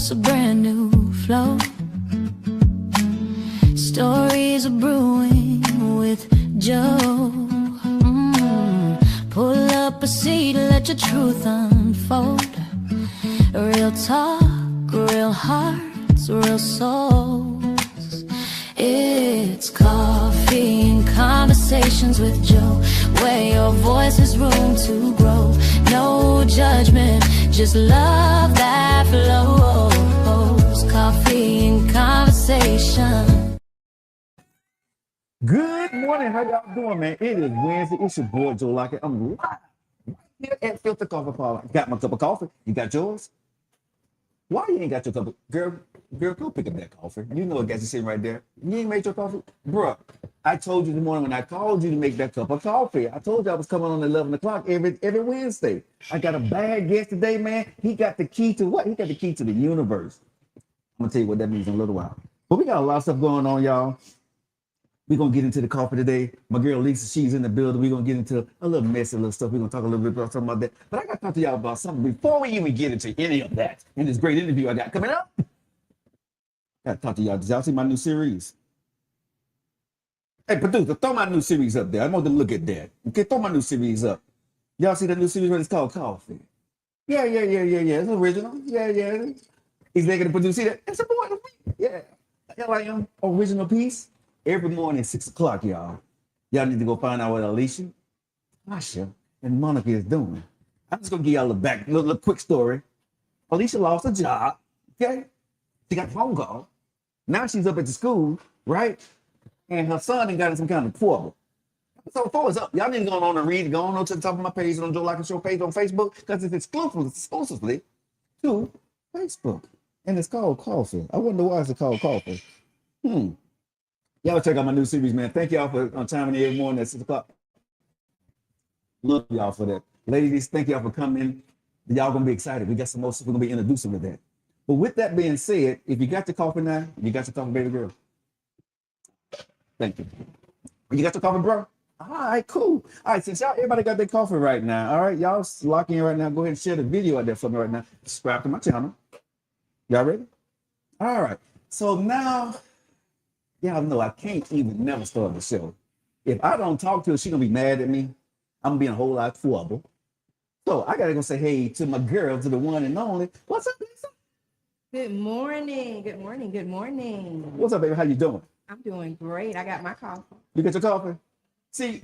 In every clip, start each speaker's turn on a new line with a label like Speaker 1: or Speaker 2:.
Speaker 1: us a brand new flow. Stories are brewing with Joe. Pull up a seat, let your truth unfold. Real talk, real hearts, real souls. It's coffee and conversations with Joe, where your voice has room to grow. No judgment, just love that flows. Coffee and conversation.
Speaker 2: Good morning, how y'all doing, man? It is Wednesday. It's your boy Joe Lockett. I'm live here at Filter Coffee Parlor. Got my cup of coffee. You got yours? Why you ain't got your cup of girl? Go pick up that coffee. You know it got you sitting right there. You ain't made your coffee, bruh. I told you this morning when I called you to make that cup of coffee. I told you I was coming on 11 o'clock every Wednesday. I got a bad guest today, man. He got the key to what? He got the key to the universe. I'm gonna tell you what that means in a little while. But we got a lot of stuff going on, y'all. We're going to get into the coffee today. My girl Lisa, she's in the building. We're going to get into a little messy little stuff. We're going to talk a little bit about something about that. But I got to talk to y'all about something before we even get into any of that. In this great interview I got coming up. I got to talk to y'all. Did y'all see my new series? Hey, producer, throw my new series up there. I want them to look at that. Okay, throw my new series up. Y'all see the new series? What it's called? Coffee. Yeah. It's original. Yeah. He's making the producer. See that? It's a boy. Yeah. L.I.M. original piece. Every morning, 6 o'clock, y'all. Y'all need to go find out what Alicia, Tasha, and Monica is doing. I'm just gonna give y'all a little quick story. Alicia lost a job, okay? She got a phone call. Now she's up at the school, right? And her son ain't got in some kind of trouble. So throw us up. Y'all need to go on and read. Go on to the top of my page on Joe Lockett Show page on Facebook because it's exclusively to Facebook. And it's called Coffee. I wonder why it's called Coffee. Y'all check out my new series, man. Thank y'all for chiming in every morning at 6 o'clock. Love y'all for that. Ladies, thank y'all for coming. Y'all gonna be excited. We got some more stuff we're gonna be introducing with that. But with that being said, if you got your coffee now, you got your coffee, baby girl. Thank you. You got your coffee, bro? All right, cool. All right, since y'all everybody got their coffee right now, all right, y'all lock in right now. Go ahead and share the video out there for me right now. Subscribe to my channel. Y'all ready? All right. So now, y'all know I can't even never start the show. If I don't talk to her, she's gonna be mad at me. I'm gonna be in a whole lot of trouble. So I gotta go say hey to my girl, to the one and only. What's up, Lisa?
Speaker 3: Good morning.
Speaker 2: What's up, baby? How you doing?
Speaker 3: I'm doing great. I got my coffee.
Speaker 2: You get your coffee? See,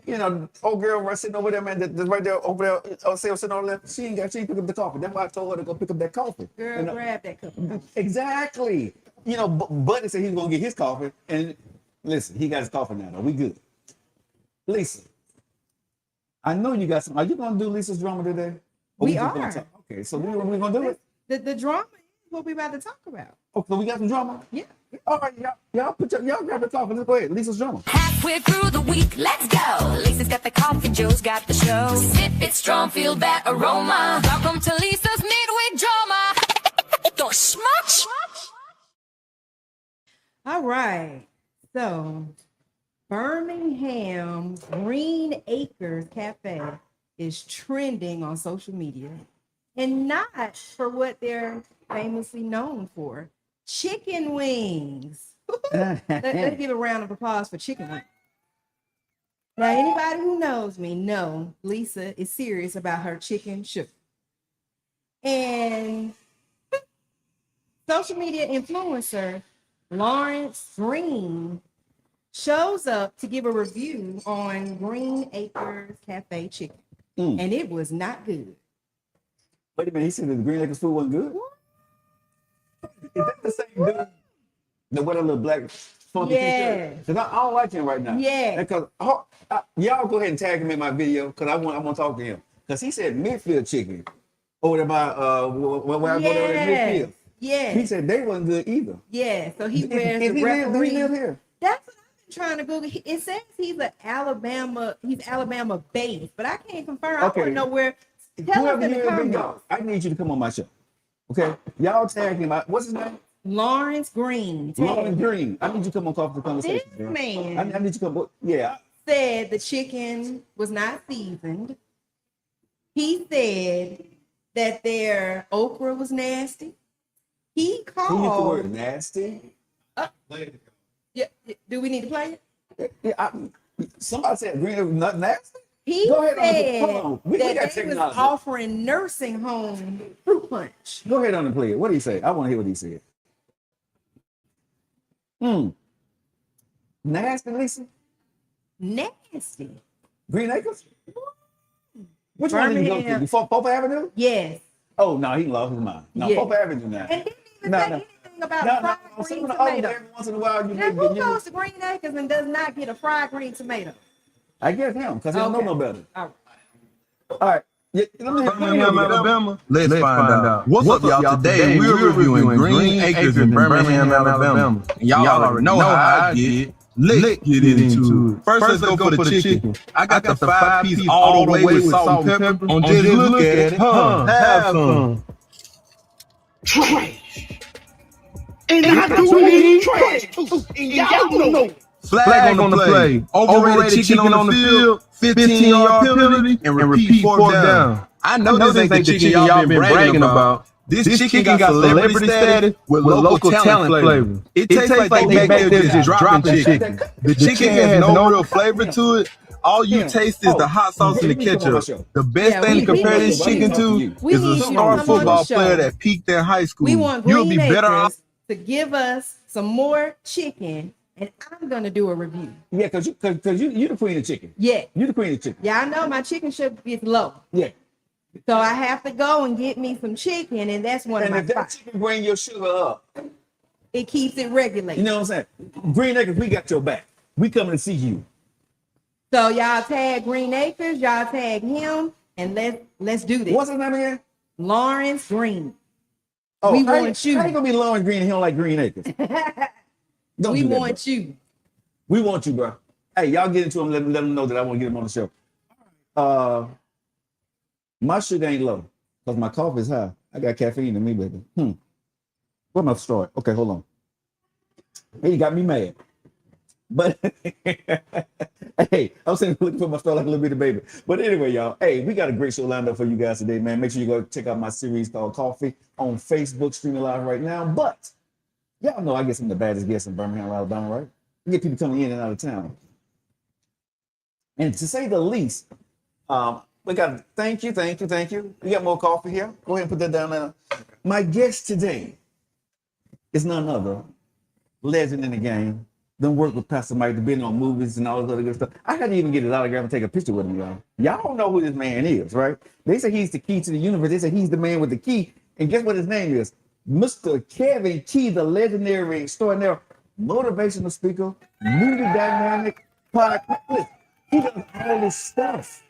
Speaker 2: old girl right sitting over there, man, that's right there over there, sitting over there. She ain't pick up the coffee. That's why I told her to go pick up that coffee.
Speaker 3: Girl, grab that cup of coffee.
Speaker 2: Exactly. Buddy said he's gonna get his coffee, and listen, he got his coffee now. Though. We good. Lisa, I know you got some. Are you gonna do Lisa's drama today?
Speaker 3: We are.
Speaker 2: Okay, so we gonna do it.
Speaker 3: The drama is what we about to talk about.
Speaker 2: Oh, so we got some drama.
Speaker 3: Yeah.
Speaker 2: All right, y'all grab the coffee. Let's go ahead. Lisa's drama.
Speaker 1: Halfway through the week, let's go. Lisa's got the coffee, Joe's got the show. Sip it strong, feel that aroma. Welcome to Lisa's midweek drama. The smudge.
Speaker 3: All right. So, Birmingham Green Acres Cafe is trending on social media, and not for what they're famously known for. Chicken wings. Let's give a round of applause for chicken wings. Now, anybody who knows me know Lisa is serious about her chicken sugar. And social media influencer Lawrence Green shows up to give a review on Green Acres Cafe chicken. And it was not good.
Speaker 2: Wait a minute, he said that the Green Acres food wasn't good? Is that the same dude? The what a little black funky t-shirt? Because I don't like him right now.
Speaker 3: Yeah.
Speaker 2: Because y'all go ahead and tag him in my video because I want to talk to him. Because he said Midfield chicken over there by where I go there at Midfield.
Speaker 3: Yeah.
Speaker 2: He said they wasn't good either.
Speaker 3: Yeah. So he wears the
Speaker 2: referee. He live here?
Speaker 3: That's what I've been trying to Google. It says he's Alabama based, but I can't confirm.
Speaker 2: Okay.
Speaker 3: I want to know where. Tell us in the comments.
Speaker 2: I need you to come on my show. Okay, y'all tag him. What's his name?
Speaker 3: Lawrence Green.
Speaker 2: Lawrence Green. I need you to come on Coffee Conversation.
Speaker 3: This man
Speaker 2: I need you to come. Yeah.
Speaker 3: Said the chicken was not seasoned. He said that their okra was nasty. He
Speaker 2: He used the
Speaker 3: called.
Speaker 2: word nasty.
Speaker 3: Yeah, do we need to play it?
Speaker 2: Yeah, somebody said green is not nasty.
Speaker 3: He
Speaker 2: Go ahead
Speaker 3: said
Speaker 2: hold on. We
Speaker 3: that
Speaker 2: got
Speaker 3: they was
Speaker 2: technology.
Speaker 3: offering nursing home fruit punch.
Speaker 2: Go ahead on and play it. What did he say? I want to hear what he said. Nasty, Lisa?
Speaker 3: Nasty.
Speaker 2: Green Acres? Which one did you go to?
Speaker 3: Birmingham.
Speaker 2: Before Pope Avenue?
Speaker 3: Yes.
Speaker 2: Oh, no, he lost his mind. No,
Speaker 3: Yeah.
Speaker 2: Pope Avenue now.
Speaker 3: And didn't even
Speaker 2: No,
Speaker 3: say
Speaker 2: no.
Speaker 3: anything about
Speaker 2: No,
Speaker 3: fried
Speaker 2: no, some
Speaker 3: green
Speaker 2: of the others,
Speaker 3: tomato.
Speaker 2: every once in a while, you
Speaker 3: Now,
Speaker 2: make
Speaker 3: who goes to Green Acres and does not get a fried green tomato?
Speaker 2: I guess him, because he don't know
Speaker 3: Okay.
Speaker 2: no better.
Speaker 3: All right.
Speaker 2: All right. Yeah, let me
Speaker 4: Birmingham, Alabama.
Speaker 5: Let's find out.
Speaker 4: What's up, y'all? Today we're reviewing Green Acres in Birmingham, Alabama. And y'all already know how I get. Let's get into it. First, let's go for the chicken. I got the 5-piece all the way with salt and pepper. On just look at it. Have some.
Speaker 5: And I do need trash too. And y'all know.
Speaker 4: Flag on the play. Overrated chicken on the field. 15-yard penalty. And repeat fourth down. I know this ain't the chicken y'all been bragging about. This chicken got celebrity status with local talent flavor. It tastes like they back there just dropping chicken. The chicken has no real flavor to it. All you taste is the hot sauce and the ketchup. The best thing to compare this chicken to is a star football player that peaked in high school.
Speaker 3: We want
Speaker 4: You'll
Speaker 3: Green
Speaker 4: be better off.
Speaker 3: Acres to give us some more chicken, and I'm gonna do a review.
Speaker 2: Yeah, because you the queen of chicken.
Speaker 3: Yeah.
Speaker 2: You the queen of chicken.
Speaker 3: Yeah, I know my chicken sugar is low.
Speaker 2: Yeah.
Speaker 3: So I have to go and get me some chicken, and that's one of
Speaker 2: And
Speaker 3: my
Speaker 2: if that
Speaker 3: spots.
Speaker 2: chicken bring your sugar up,
Speaker 3: It keeps it regulated.
Speaker 2: you know what I'm saying? Green Acres, we got your back. We coming to see you.
Speaker 3: So y'all tag Green Acres, y'all tag him, and let's do this.
Speaker 2: What's his name again?
Speaker 3: Lawrence Green.
Speaker 2: Oh,
Speaker 3: We
Speaker 2: I
Speaker 3: want you.
Speaker 2: ain't gonna be Lawrence Green and he don't like Green Acres. Don't
Speaker 3: We
Speaker 2: do that,
Speaker 3: want
Speaker 2: bro.
Speaker 3: you.
Speaker 2: We want you, bro. Hey, y'all get into him. Let them know that I want to get him on the show. My sugar ain't low because my coffee is high. I got caffeine in me, baby. Where my story? Okay, hold on. He got me mad. But hey, I'm saying looking for my story like a little bitty baby. But anyway, y'all, hey, we got a great show lined up for you guys today, man. Make sure you go check out my series called Coffee on Facebook, streaming live right now. But y'all know I get some of the baddest guests in Birmingham, Alabama, right? I get people coming in and out of town. And to say the least, we got thank you. We got more coffee here. Go ahead and put that down there. My guest today is none other, legend in the game. Done work with Pastor Mike, been on movies and all this other good stuff. I had to even get his autograph and take a picture with him, y'all. Y'all don't know who this man is, right? They say he's the key to the universe. They say he's the man with the key. And guess what his name is? Mr. Kevin Key, the legendary, extraordinary, motivational speaker, movie dynamic, podcast. Listen, he does all this stuff.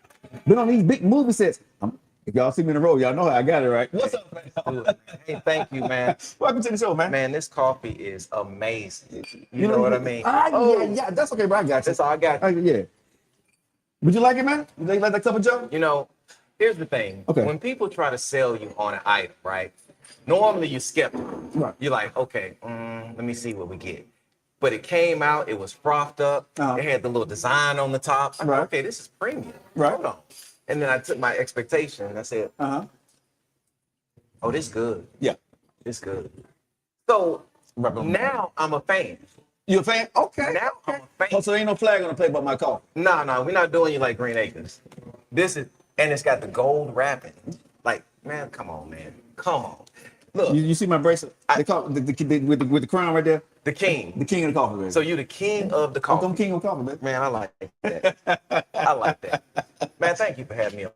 Speaker 2: Been on these big movie sets. If y'all see me in a row, y'all know how I got it, right? What's up, man?
Speaker 6: Hey, thank you, man.
Speaker 2: Welcome to the show, man.
Speaker 6: Man, this coffee is amazing. You know what I mean?
Speaker 2: Yeah, that's okay, bro. I got you.
Speaker 6: That's all I got.
Speaker 2: Yeah. Would you like it, man? Would you like that cup of Joe?
Speaker 6: You know, here's the thing.
Speaker 2: Okay.
Speaker 6: When people try to sell you on an item, right? Normally you're skeptical.
Speaker 2: Right.
Speaker 6: You're like, okay, let me see what we get. But it came out, it was frothed up. It had the little design on the top. I'm like, okay, this is premium.
Speaker 2: Right.
Speaker 6: Hold on. And then I took my expectation and I said, oh, this good.
Speaker 2: Yeah.
Speaker 6: This good. So now I'm a fan.
Speaker 2: You a fan? Okay.
Speaker 6: Now I'm a fan.
Speaker 2: Oh, so there ain't no flag on the plate but my coffee.
Speaker 6: No, we're not doing you like Green Acres. This is, and it's got the gold wrapping. Like, man, come on, man. Come on. Look.
Speaker 2: You see my bracelet? They call with the crown right there?
Speaker 6: The king.
Speaker 2: The king of the coffee, baby.
Speaker 6: So you the king of the coffee.
Speaker 2: I'm king of coffee, baby.
Speaker 6: Man, I like that. I like that. Man, thank you for having me on.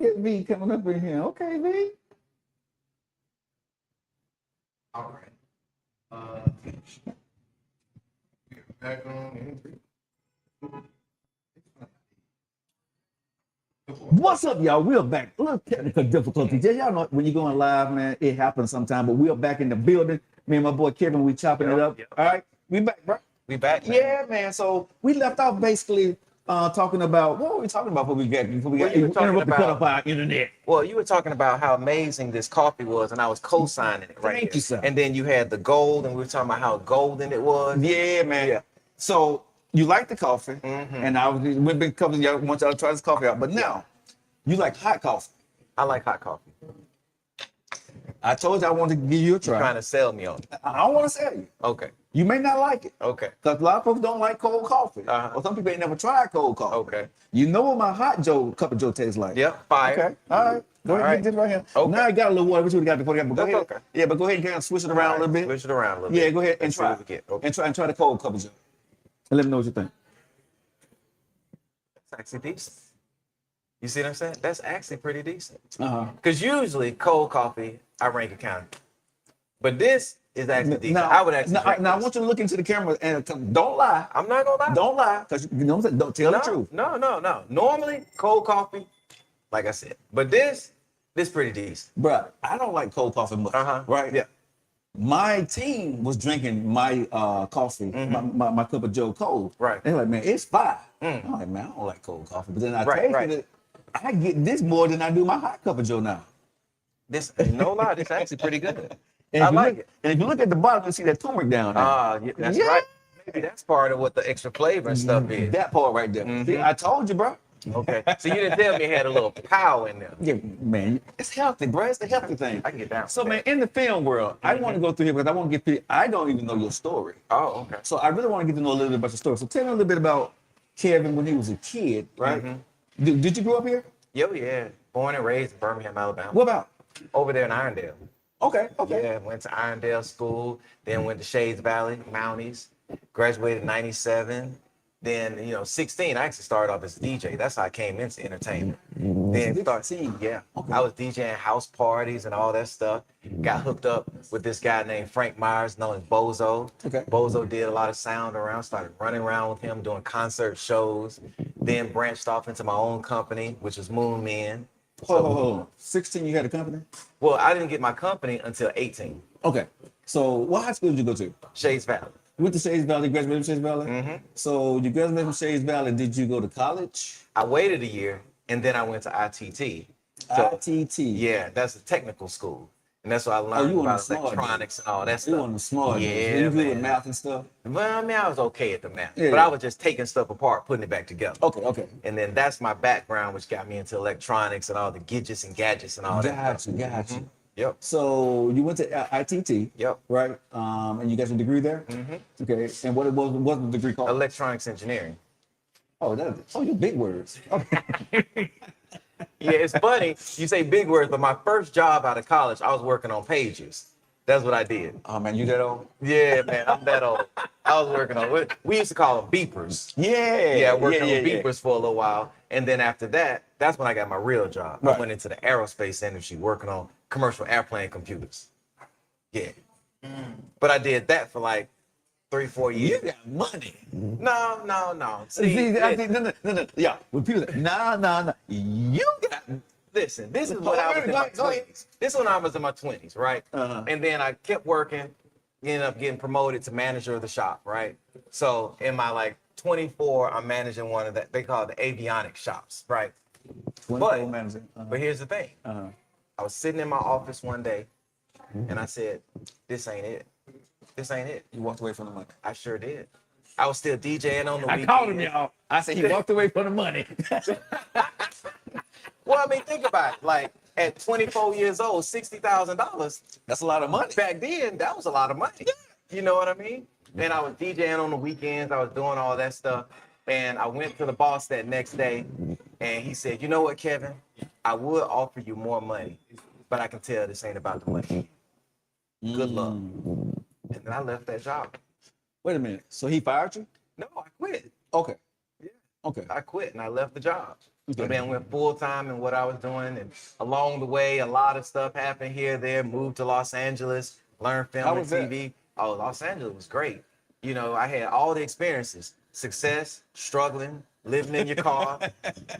Speaker 2: at V coming up in here. Okay, V.
Speaker 6: All right. Back on.
Speaker 2: What's up, y'all? We're back. A little technical difficulties. Y'all know when you're going live, man, it happens sometime. But we're back in the building. Me and my boy Kevin, we chopping it up. All right, we back, bro.
Speaker 6: We back, man.
Speaker 2: Yeah, man. So we left off basically talking about what were we talking about before we got
Speaker 6: you were talking
Speaker 2: interrupted cut
Speaker 6: about-
Speaker 2: off our internet.
Speaker 6: Well, you were talking about how amazing this coffee was, and I was co-signing it right
Speaker 2: Thank
Speaker 6: here.
Speaker 2: you, sir.
Speaker 6: And then you had the gold, and we were talking about how golden it was.
Speaker 2: Yeah, man.
Speaker 6: Yeah.
Speaker 2: So you like the coffee, and we've been covering y'all want y'all to try this coffee out. But now you like hot coffee.
Speaker 6: I like hot coffee.
Speaker 2: I told you I wanted to give you a try.
Speaker 6: Trying to sell me on it.
Speaker 2: I don't want to sell you.
Speaker 6: Okay.
Speaker 2: You may not like it.
Speaker 6: Okay.
Speaker 2: Because a lot of folks don't like cold coffee.
Speaker 6: Uh-huh.
Speaker 2: Or some people ain't never tried cold coffee.
Speaker 6: Okay.
Speaker 2: You know what my hot cup of Joe tastes like.
Speaker 6: Yep. Fire.
Speaker 2: Okay. All right. Go ahead
Speaker 6: All
Speaker 2: and get this right here.
Speaker 6: Okay.
Speaker 2: Now I got a little water. What you got before you got? But go
Speaker 6: That's
Speaker 2: ahead.
Speaker 6: okay.
Speaker 2: Yeah, but go ahead and kind of switch it around a little bit.
Speaker 6: Switch it around a little
Speaker 2: Yeah,
Speaker 6: bit.
Speaker 2: go ahead and
Speaker 6: Let's see
Speaker 2: try.
Speaker 6: what we get. Okay.
Speaker 2: And try the cold cup of Joe. And let me know what you think.
Speaker 6: That's actually decent. You see what I'm saying? That's actually pretty decent.
Speaker 2: Uh-huh.
Speaker 6: Because usually cold coffee, I rank it kind of. But this is actually decent.
Speaker 2: Now,
Speaker 6: I would actually
Speaker 2: now,
Speaker 6: drink
Speaker 2: now I
Speaker 6: this.
Speaker 2: want you to look into the camera and don't lie.
Speaker 6: I'm not gonna lie.
Speaker 2: Don't lie. Because you know what I'm saying? Don't tell the truth.
Speaker 6: No. Normally, cold coffee, like I said. But this pretty decent.
Speaker 2: Bruh, I don't like cold coffee much.
Speaker 6: Uh-huh.
Speaker 2: Right?
Speaker 6: Yeah.
Speaker 2: My team was drinking my coffee, my cup of Joe cold.
Speaker 6: Right.
Speaker 2: They're like, man, it's fire. I'm like, man, I don't like cold coffee. But then I
Speaker 6: Right,
Speaker 2: tasted
Speaker 6: right.
Speaker 2: it. I get this more than I do my hot cup of Joe now.
Speaker 6: This, no lie, this actually pretty good.
Speaker 2: And
Speaker 6: I
Speaker 2: if you
Speaker 6: like
Speaker 2: look,
Speaker 6: it.
Speaker 2: And if you look at the bottom, you see that turmeric down there.
Speaker 6: Yeah, that's
Speaker 2: Yeah.
Speaker 6: right. Maybe that's part of what the extra flavor and stuff is.
Speaker 2: That part right there. See, I told you, bro.
Speaker 6: Okay. So you didn't tell me it had a little power in there.
Speaker 2: Yeah, man, it's healthy, bro. It's a healthy thing.
Speaker 6: I can get down.
Speaker 2: So,
Speaker 6: with
Speaker 2: man,
Speaker 6: that.
Speaker 2: in the film world, I want to go through here because I want to get people, I don't even know your story.
Speaker 6: Oh, okay.
Speaker 2: So I really want to get to know a little bit about your story. So tell me a little bit about Kevin when he was a kid, right? Did you grow up here?
Speaker 6: Yo, yeah. Born and raised in Birmingham, Alabama.
Speaker 2: What about?
Speaker 6: Over there in Irondale.
Speaker 2: Okay.
Speaker 6: Yeah, went to Irondale School, then went to Shades Valley, Mounties, graduated in 97. Then, 16, I actually started off as a DJ. That's how I came into entertainment. Then started
Speaker 2: 16?
Speaker 6: yeah.
Speaker 2: Okay.
Speaker 6: I was DJing house parties and all that stuff. Got hooked up with this guy named Frank Myers, known as Bozo.
Speaker 2: Okay.
Speaker 6: Bozo did a lot of sound around, started running around with him, doing concert shows. Then branched off into my own company, which was Moon Men.
Speaker 2: Hold on. 16, you had a company?
Speaker 6: Well, I didn't get my company until 18,
Speaker 2: Okay. So what high school did you go to?
Speaker 6: Shades Valley.
Speaker 2: You went to Shades Valley, graduated from Shades Valley? So you graduated from Shades Valley. Did you go to college?
Speaker 6: I waited a year, and then I went to ITT. So,
Speaker 2: ITT.
Speaker 6: yeah, that's a technical school. And that's what I learned
Speaker 2: you one of
Speaker 6: about
Speaker 2: the smart
Speaker 6: electronics and all that
Speaker 2: You
Speaker 6: stuff.
Speaker 2: one of the smart.
Speaker 6: Yeah,
Speaker 2: dudes. You good with
Speaker 6: man.
Speaker 2: math and stuff?
Speaker 6: Well, I mean, I was okay at the math,
Speaker 2: Yeah.
Speaker 6: but I was just taking stuff apart, putting it back together.
Speaker 2: Okay.
Speaker 6: And then that's my background, which got me into electronics and all the gadgets and gadgets and all that.
Speaker 2: Got you.
Speaker 6: Yep.
Speaker 2: So you went to ITT,
Speaker 6: Yep.
Speaker 2: right? And you got your degree there. Okay. And what was the degree called?
Speaker 6: Electronics engineering.
Speaker 2: Your big words. Okay.
Speaker 6: Yeah, it's funny you say big words, but my first job out of college, I was working on pages. That's what I did.
Speaker 2: Oh man, you that old?
Speaker 6: Yeah, man, I'm that old. I was working on what we used to call them beepers.
Speaker 2: Yeah.
Speaker 6: Yeah, working on beepers for a little while. And then after that, that's when I got my real job.
Speaker 2: Right.
Speaker 6: I went into the aerospace industry working on commercial airplane computers. Yeah. But I did that for like 3-4 years.
Speaker 2: You got money.
Speaker 6: No.
Speaker 2: No. Yeah. When people say, nah. You got.
Speaker 6: Listen, this is when I was in my 20s. This is when I was in my 20s, right? And then I kept working, ended up getting promoted to manager of the shop, right? So in my like 24, I'm managing one of that, they call it the avionics shops, right? But here's the thing. I was sitting in my office one day and I said, this ain't it. This ain't it.
Speaker 2: You walked away from the money.
Speaker 6: I sure did. I was still DJing on the weekend.
Speaker 2: I called him, y'all. I said he walked away from the money.
Speaker 6: Well, I mean, think about it. Like at 24 years old, $60,000.
Speaker 2: That's a lot of money.
Speaker 6: Back then, that was a lot of money. You know what I mean? And I was DJing on the weekends. I was doing all that stuff. And I went to the boss that next day, and he said, you know what, Kevin? I would offer you more money, but I can tell this ain't about the money. Good luck. And then I left that job.
Speaker 2: Wait a minute. So he fired you?
Speaker 6: No, I quit.
Speaker 2: Okay. Okay.
Speaker 6: I quit and I left the job.
Speaker 2: Okay.
Speaker 6: And then went full time in what I was doing. And along the way, a lot of stuff happened here, there, moved to Los Angeles, learned film
Speaker 2: How
Speaker 6: and
Speaker 2: was that?
Speaker 6: TV. Oh, Los Angeles was great. You know, I had all the experiences, success, struggling, living in your car,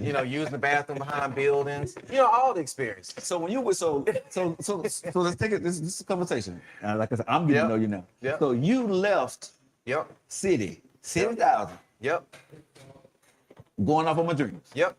Speaker 6: you know, using the bathroom behind buildings, you know, all the experiences.
Speaker 2: So when you were so let's take it. This is a conversation. Like I said, I'm getting to know you now.
Speaker 6: Yep.
Speaker 2: So you left
Speaker 6: Yep.
Speaker 2: city, 70,000,
Speaker 6: Yep.
Speaker 2: going off on my dreams.
Speaker 6: Yep.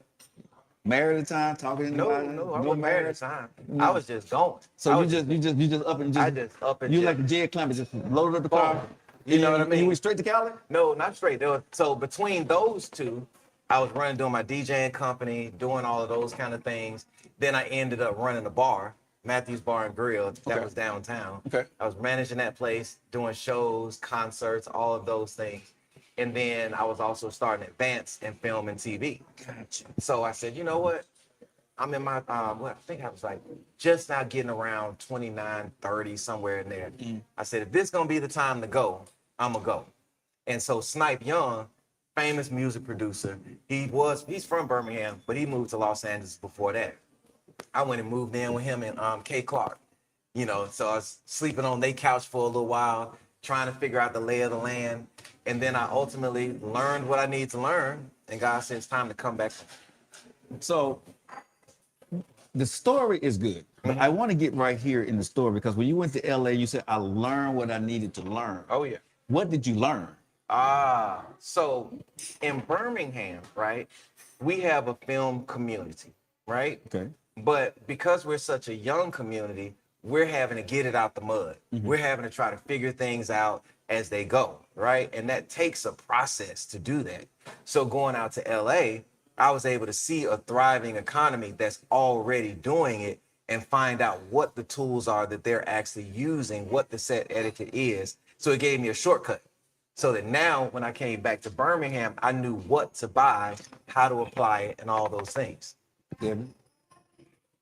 Speaker 2: Married at the time, talking to
Speaker 6: No,
Speaker 2: anybody?
Speaker 6: I wasn't married at the time. I was just going.
Speaker 2: So
Speaker 6: I
Speaker 2: you
Speaker 6: was
Speaker 2: just up and just
Speaker 6: I just up and
Speaker 2: you
Speaker 6: just-
Speaker 2: like the Jed Clemens, just loaded up the car.
Speaker 6: You know what I
Speaker 2: and
Speaker 6: mean?
Speaker 2: You went straight to Cali?
Speaker 6: No, not straight. So between those two, I was doing my DJing company, doing all of those kind of things. Then I ended up running a bar, Matthews Bar and Grill, that was downtown.
Speaker 2: Okay.
Speaker 6: I was managing that place, doing shows, concerts, all of those things. And then I was also starting Advance in film and TV.
Speaker 2: Gotcha.
Speaker 6: So I said, you know what? I'm in my, I think I was like just now getting around 29, 30, somewhere in there. I said, if this gonna be the time to go, I'm gonna go. And so Snipe Young, famous music producer, he's from Birmingham, but he moved to Los Angeles before that. I went and moved in with him and Kay Clark. You know, so I was sleeping on their couch for a little while, trying to figure out the lay of the land. And then I ultimately learned what I need to learn. And God said, it's time to come back.
Speaker 2: So the story is good, but I want to get right here in the story because when you went to LA, you said, I learned what I needed to learn.
Speaker 6: Oh, yeah.
Speaker 2: What did you learn?
Speaker 6: So in Birmingham, right, we have a film community, right?
Speaker 2: Okay.
Speaker 6: But because we're such a young community, we're having to get it out the mud. We're having to try to figure things out as they go, right? And that takes a process to do that. So going out to LA, I was able to see a thriving economy that's already doing it and find out what the tools are that they're actually using, what the set etiquette is. So it gave me a shortcut. So that now when I came back to Birmingham, I knew what to buy, how to apply it, and all those things.
Speaker 2: Kevin,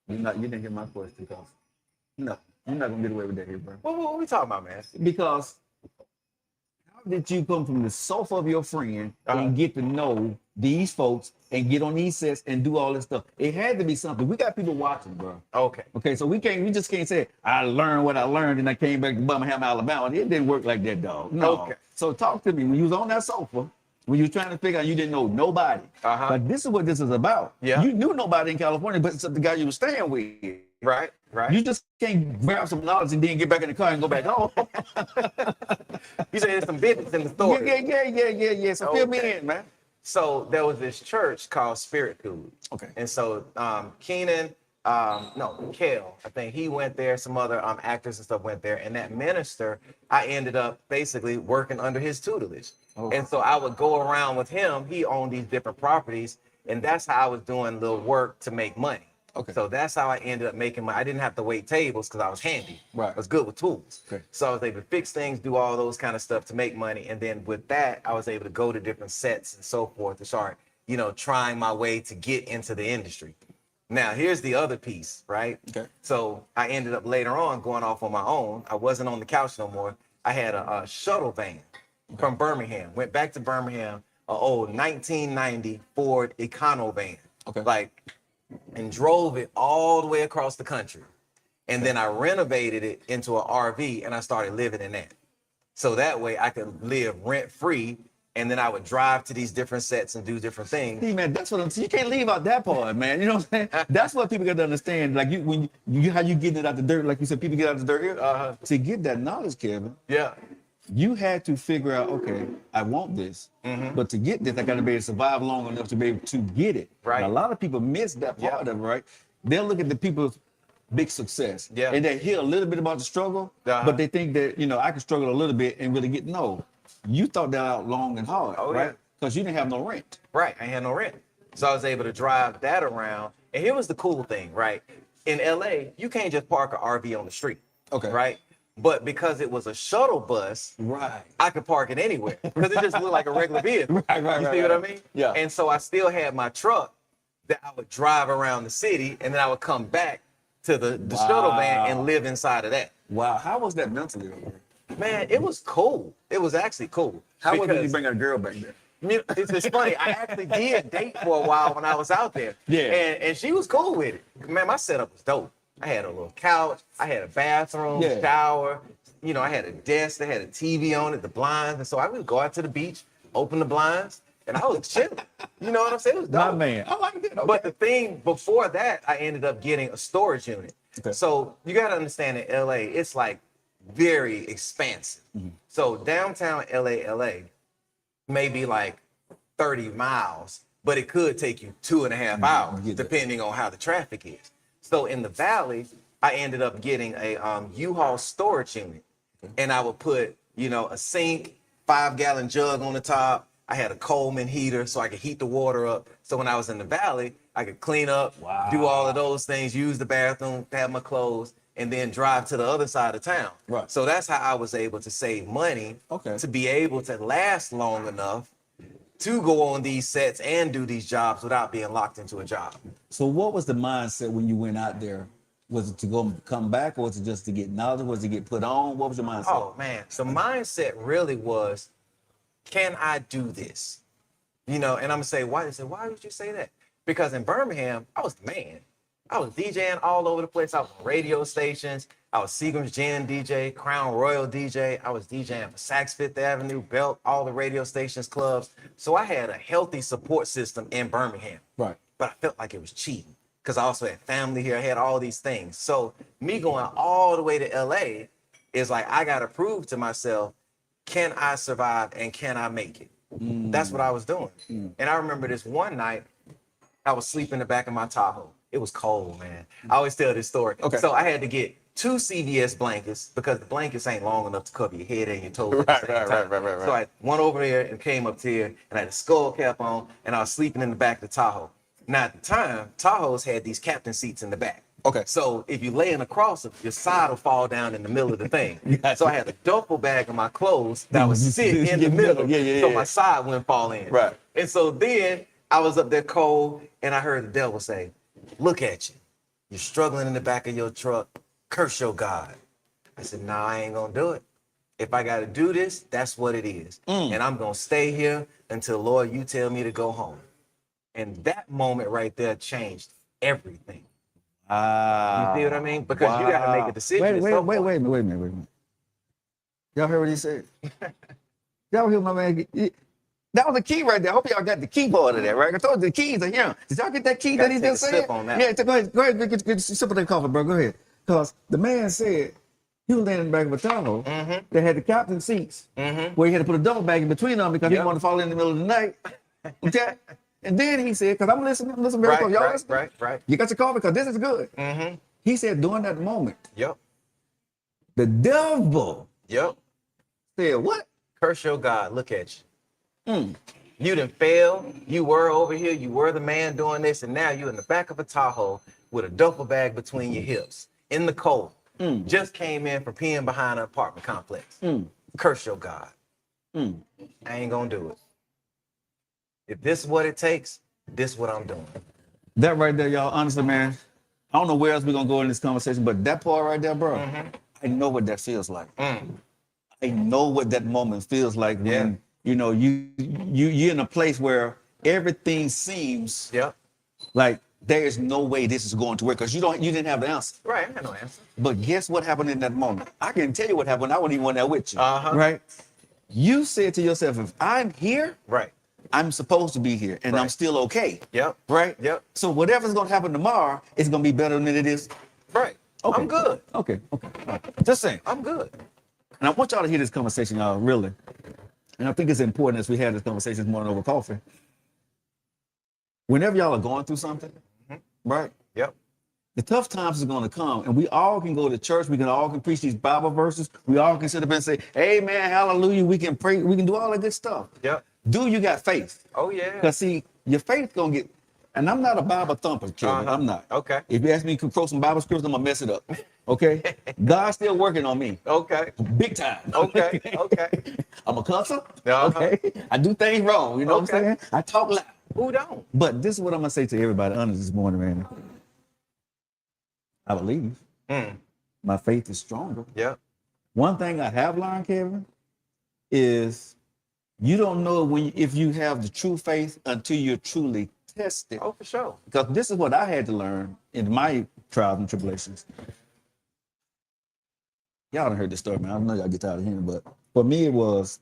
Speaker 2: you didn't hear my question, cause no, you're not gonna get away with that here, bro.
Speaker 6: What are we talking about, man?
Speaker 2: Because how did you come from the sofa of your friend and get to know these folks and get on these sets and do all this stuff? It had to be something. We got people watching, bro.
Speaker 6: Okay.
Speaker 2: Okay, so we just can't say I learned what I learned and I came back to Birmingham, Alabama. It didn't work like that, dog. No.
Speaker 6: Okay.
Speaker 2: So talk to me when you was on that sofa, when you was trying to figure out you didn't know nobody. But this is what this is about.
Speaker 6: Yeah.
Speaker 2: You knew nobody in California, but it's the guy you were staying with.
Speaker 6: Right.
Speaker 2: You just can't grab some knowledge and then get back in the car and go back home.
Speaker 6: You say there's some business in the story.
Speaker 2: Yeah. So fill me
Speaker 6: Okay.
Speaker 2: in, man.
Speaker 6: So there was this church called Spirit Food.
Speaker 2: Okay.
Speaker 6: And so Keenan, Kel, I think he went there, some other actors and stuff went there. And that minister, I ended up basically working under his tutelage. And so I would go around with him. He owned these different properties. And that's how I was doing little work to make money.
Speaker 2: Okay.
Speaker 6: So that's how I ended up making money. I didn't have to wait tables because I was handy.
Speaker 2: Right.
Speaker 6: I was good with tools.
Speaker 2: Okay.
Speaker 6: So I was able to fix things, do all those kind of stuff to make money. And then with that, I was able to go to different sets and so forth to start, trying my way to get into the industry. Now, here's the other piece, right?
Speaker 2: Okay.
Speaker 6: So I ended up later on going off on my own. I wasn't on the couch no more. I had a shuttle van from Birmingham. Went back to Birmingham, an old 1990 Ford Econo van.
Speaker 2: Okay.
Speaker 6: And drove it all the way across the country. And then I renovated it into an RV and I started living in that. So that way I could live rent free. And then I would drive to these different sets and do different things.
Speaker 2: See, man, that's what I'm saying. You can't leave out that part, man. You know what I'm saying? That's what people got to understand. Like how you getting it out the dirt, like you said, people get out the dirt here. To get that knowledge, Kevin,
Speaker 6: Yeah.
Speaker 2: you had to figure out, okay, I want this, but to get this, I got to be able to survive long enough to be able to get it.
Speaker 6: Right.
Speaker 2: And a lot of people miss that part of it, right? They'll look at the people's big success, and they hear a little bit about the struggle, but they think that, I can struggle a little bit and really get, no. You thought that out long and hard, right? Because you didn't have no rent.
Speaker 6: Right, I had no rent. So I was able to drive that around. And here was the cool thing, right? In LA, you can't just park an RV on the street, right? But because it was a shuttle bus, I could park it anywhere because it just looked like a regular vehicle. You see what I mean?
Speaker 2: Yeah.
Speaker 6: And so I still had my truck that I would drive around the city, and then I would come back to the shuttle van and live inside of that.
Speaker 2: Wow, how was that mentally?
Speaker 6: Man, it was cool. It was actually cool.
Speaker 2: How was it when you bring a girl back there?
Speaker 6: It's funny. I actually did date for a while when I was out there.
Speaker 2: Yeah.
Speaker 6: And she was cool with it. Man, my setup was dope. I had a little couch. I had a bathroom,
Speaker 2: Yeah.
Speaker 6: shower. You know, I had a desk that had a TV on it, the blinds. And so I would go out to the beach, open the blinds, and I was chilling. You know what I'm saying? It was dope.
Speaker 2: My man. I like that. Okay.
Speaker 6: But the thing before that, I ended up getting a storage unit.
Speaker 2: Okay.
Speaker 6: So you got to understand in LA, it's like very expansive. So downtown LA may be like 30 miles, but it could take you 2.5 hours, depending on how the traffic is. So in the valley, I ended up getting a U-Haul storage unit, and I would put, you know, a sink, 5-gallon jug on the top. I had a Coleman heater so I could heat the water up. So when I was in the valley, I could clean up, do all of those things, use the bathroom, have my clothes, and then drive to the other side of town.
Speaker 2: Right.
Speaker 6: So that's how I was able to save money to be able to last long enough to go on these sets and do these jobs without being locked into a job.
Speaker 2: So what was the mindset when you went out there? Was it to come back, or was it just to get knowledge? Was it to get put on? What was your mindset?
Speaker 6: Oh man, the mindset really was, can I do this? You know, and I'm gonna say, why? They say, why would you say that? Because in Birmingham, I was the man. I was DJing all over the place. I was on radio stations. I was Seagram's Gin DJ, Crown Royal DJ. I was DJing for Saks Fifth Avenue, Belt, all the radio stations, clubs. So I had a healthy support system in Birmingham.
Speaker 2: Right.
Speaker 6: But I felt like it was cheating because I also had family here. I had all these things. So me going all the way to LA is like, I got to prove to myself, can I survive and can I make it? That's what I was doing. And I remember this one night, I was sleeping in the back of my Tahoe. It was cold, man. I always tell this story.
Speaker 2: Okay.
Speaker 6: So I had to get 2 CVS blankets because the blankets ain't long enough to cover your head and your toes.
Speaker 2: Right.
Speaker 6: So I went over there and came up here, and I had a skull cap on, and I was sleeping in the back of the Tahoe. Now at the time, Tahoes had these captain seats in the back.
Speaker 2: Okay.
Speaker 6: So if you're laying across it, your side will fall down in the middle of the thing. So I had a duffel bag of my clothes that was sitting in the middle, so my side wouldn't fall in.
Speaker 2: Right.
Speaker 6: And so then I was up there cold, and I heard the devil say, look at you. You're struggling in the back of your truck. Curse your God. I said, nah, I ain't gonna do it. If I gotta do this, that's what it is. And I'm gonna stay here until, Lord, you tell me to go home. And that moment right there changed everything. You see what I mean? Because you gotta make a decision.
Speaker 2: Wait a minute. Y'all heard what he said? Y'all hear my man? That was the key right there. I hope y'all got the keyboard of that, right? I told you the keys are here. Did y'all get that key that he just said?
Speaker 6: Sip on that.
Speaker 2: Yeah, go ahead, get a sip of that coffee, bro. Go ahead. Because the man said he was laying in the back of a Tahoe that had the captain seats where he had to put a double bag in between them because he didn't want to fall in the middle of the night. Okay? And then he said, because I'm listening very close. Y'all listening?
Speaker 6: Right.
Speaker 2: You got your coffee because this is good. He said during that moment, the devil said, what?
Speaker 6: Curse your God. Look at you. You done failed. You were over here. You were the man doing this. And now you're in the back of a Tahoe with a duffel bag between your hips in the cold. Just came in from peeing behind an apartment complex. Curse your God. I ain't gonna do it. If this is what it takes, this is what I'm doing.
Speaker 2: That right there, y'all, honestly, man, I don't know where else we're gonna go in this conversation, but that part right there, bro, I know what that feels like. I know what that moment feels like when, you know, you're in a place where everything seems like there is no way this is going to work because you didn't have the answer.
Speaker 6: Right, I had no answer.
Speaker 2: But guess what happened in that moment? I can tell you what happened. I wasn't even there with you. Right? You said to yourself, if I'm here, I'm supposed to be here and I'm still okay. Right? So whatever's gonna happen tomorrow is gonna be better than it is.
Speaker 6: Right.
Speaker 2: Okay.
Speaker 6: I'm good.
Speaker 2: Okay. Just saying.
Speaker 6: I'm good.
Speaker 2: And I want y'all to hear this conversation, y'all, really. And I think it's important as we have this conversation this morning over coffee. Whenever y'all are going through something, right? The tough times are going to come, and we all can go to church. We can preach these Bible verses. We all can sit up and say, "Amen, hallelujah." We can pray. We can do all that good stuff. Do you got faith?
Speaker 6: Oh yeah.
Speaker 2: Because see, your faith gonna get. And I'm not a Bible thumper, Kevin. I'm not.
Speaker 6: Okay.
Speaker 2: If you ask me to quote some Bible scriptures, I'm gonna mess it up. Okay. God's still working on me.
Speaker 6: Okay.
Speaker 2: Big time.
Speaker 6: Okay.
Speaker 2: I'm a cusser. Okay. I do things wrong. You know what I'm saying? I talk loud.
Speaker 6: Who don't?
Speaker 2: But this is what I'm gonna say to everybody honest this morning, man. I believe my faith is stronger. One thing I have learned, Kevin, is You don't know if you have the true faith until you're truly tested.
Speaker 6: Oh, for sure.
Speaker 2: Because this is what I had to learn in my trials and tribulations. Y'all done heard this story, man. I know y'all get tired of hearing, but for me it was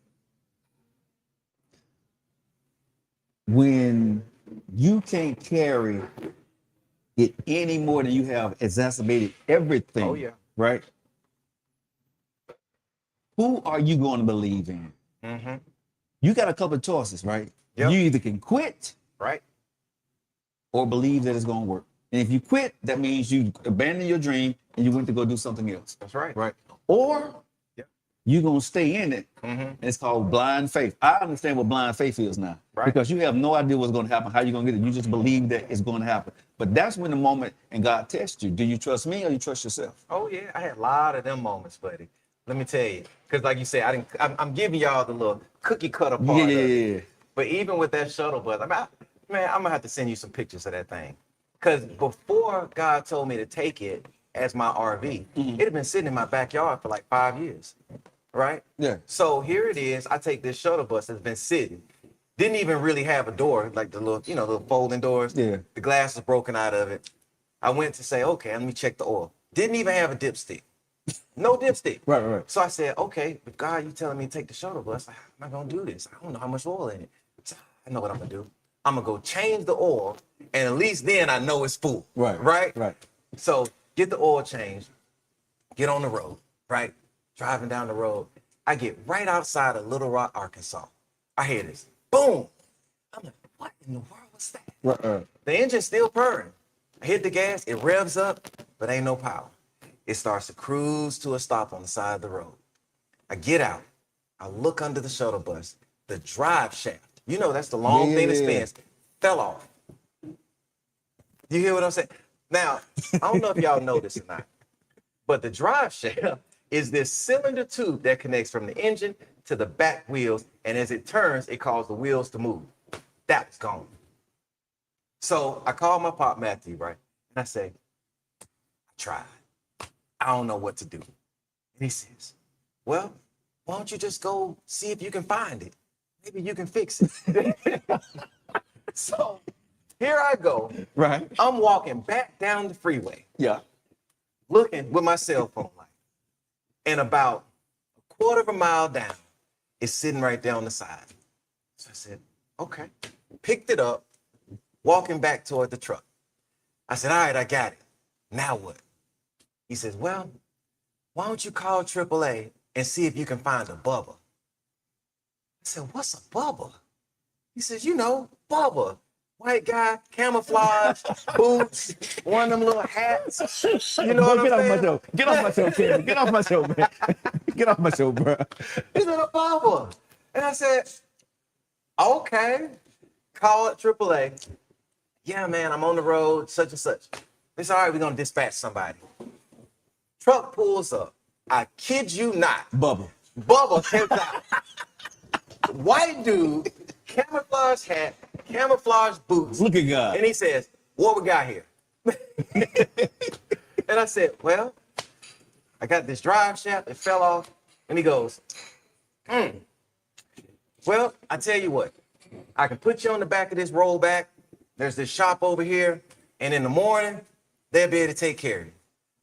Speaker 2: when you can't carry it any more than you have exacerbated everything.
Speaker 6: Oh, yeah.
Speaker 2: Right? Who are you going to believe in?
Speaker 6: Mm-hmm.
Speaker 2: You got a couple of choices, right?
Speaker 6: Yep.
Speaker 2: You either can quit
Speaker 6: Right.
Speaker 2: or believe that it's going to work. And if you quit, that means you abandon your dream and you went to go do something else.
Speaker 6: That's right.
Speaker 2: Right? Or
Speaker 6: Yep.
Speaker 2: you're going to stay in it.
Speaker 6: Mm-hmm.
Speaker 2: And it's called blind faith. I understand what blind faith is now.
Speaker 6: Right.
Speaker 2: Because you have no idea what's going to happen, how you're going to get it. You just believe that it's going to happen. But that's when the moment and God tests you. Do you trust me or you trust yourself?
Speaker 6: Oh yeah, I had a lot of them moments, buddy. Let me tell you, because like you said, I'm giving y'all the little cookie cutter part.
Speaker 2: Yeah,
Speaker 6: of
Speaker 2: yeah,
Speaker 6: it.
Speaker 2: yeah.
Speaker 6: But even with that shuttle bus, man, I'm gonna have to send you some pictures of that thing. Because before God told me to take it as my RV, it had been sitting in my backyard for like 5 years, right?
Speaker 2: Yeah.
Speaker 6: So here it is. I take this shuttle bus that's been sitting. Didn't even really have a door, like the little, little folding doors.
Speaker 2: Yeah.
Speaker 6: The glass was broken out of it. I went to say, okay, let me check the oil. Didn't even have a dipstick. No dipstick.
Speaker 2: Right.
Speaker 6: So I said, okay, but God, you telling me to take the shuttle bus. How am I going to do this? I don't know how much oil in it. So I know what I'm going to do. I'm going to go change the oil, and at least then I know it's full. Right? So get the oil changed, get on the road, right? Driving down the road. I get right outside of Little Rock, Arkansas. I hear this. Boom. I'm like, what in the world was that?
Speaker 2: Right.
Speaker 6: The engine's still purring. I hit the gas, it revs up, but ain't no power. It starts to cruise to a stop on the side of the road. I get out. I look under the shuttle bus. The drive shaft, that's the long thing that spins, fell off. You hear what I'm saying? Now, I don't know if y'all know this or not, but the drive shaft is this cylinder tube that connects from the engine to the back wheels, and as it turns, it causes the wheels to move. That was gone. So I called my pop Matthew, right? And I say, I tried. I don't know what to do. And he says, well, why don't you just go see if you can find it? Maybe you can fix it. So here I go.
Speaker 2: Right.
Speaker 6: I'm walking back down the freeway.
Speaker 2: Yeah.
Speaker 6: Looking with my cell phone light. And about a quarter of a mile down, it's sitting right there on the side. So I said, okay. Picked it up, walking back toward the truck. I said, all right, I got it. Now what? He says, well, why don't you call AAA and see if you can find a Bubba? I said, what's a Bubba? He says, Bubba. White guy, camouflage, boots, one of them little hats. You know what I'm saying?
Speaker 2: Get off my show, Kevin. Get off my show, man. Get off my show, bro.
Speaker 6: He's in a Bubba. And I said, okay. Call it AAA. Yeah, man, I'm on the road, such and such. They said, all right, we're going to dispatch somebody. Truck pulls up. I kid you not.
Speaker 2: Bubba
Speaker 6: comes out. White dude, camouflage hat, camouflage boots.
Speaker 2: Look at God.
Speaker 6: And he says, what we got here? And I said, well, I got this drive shaft. It fell off. And he goes, well, I tell you what. I can put you on the back of this rollback. There's this shop over here. And in the morning, they'll be able to take care of you.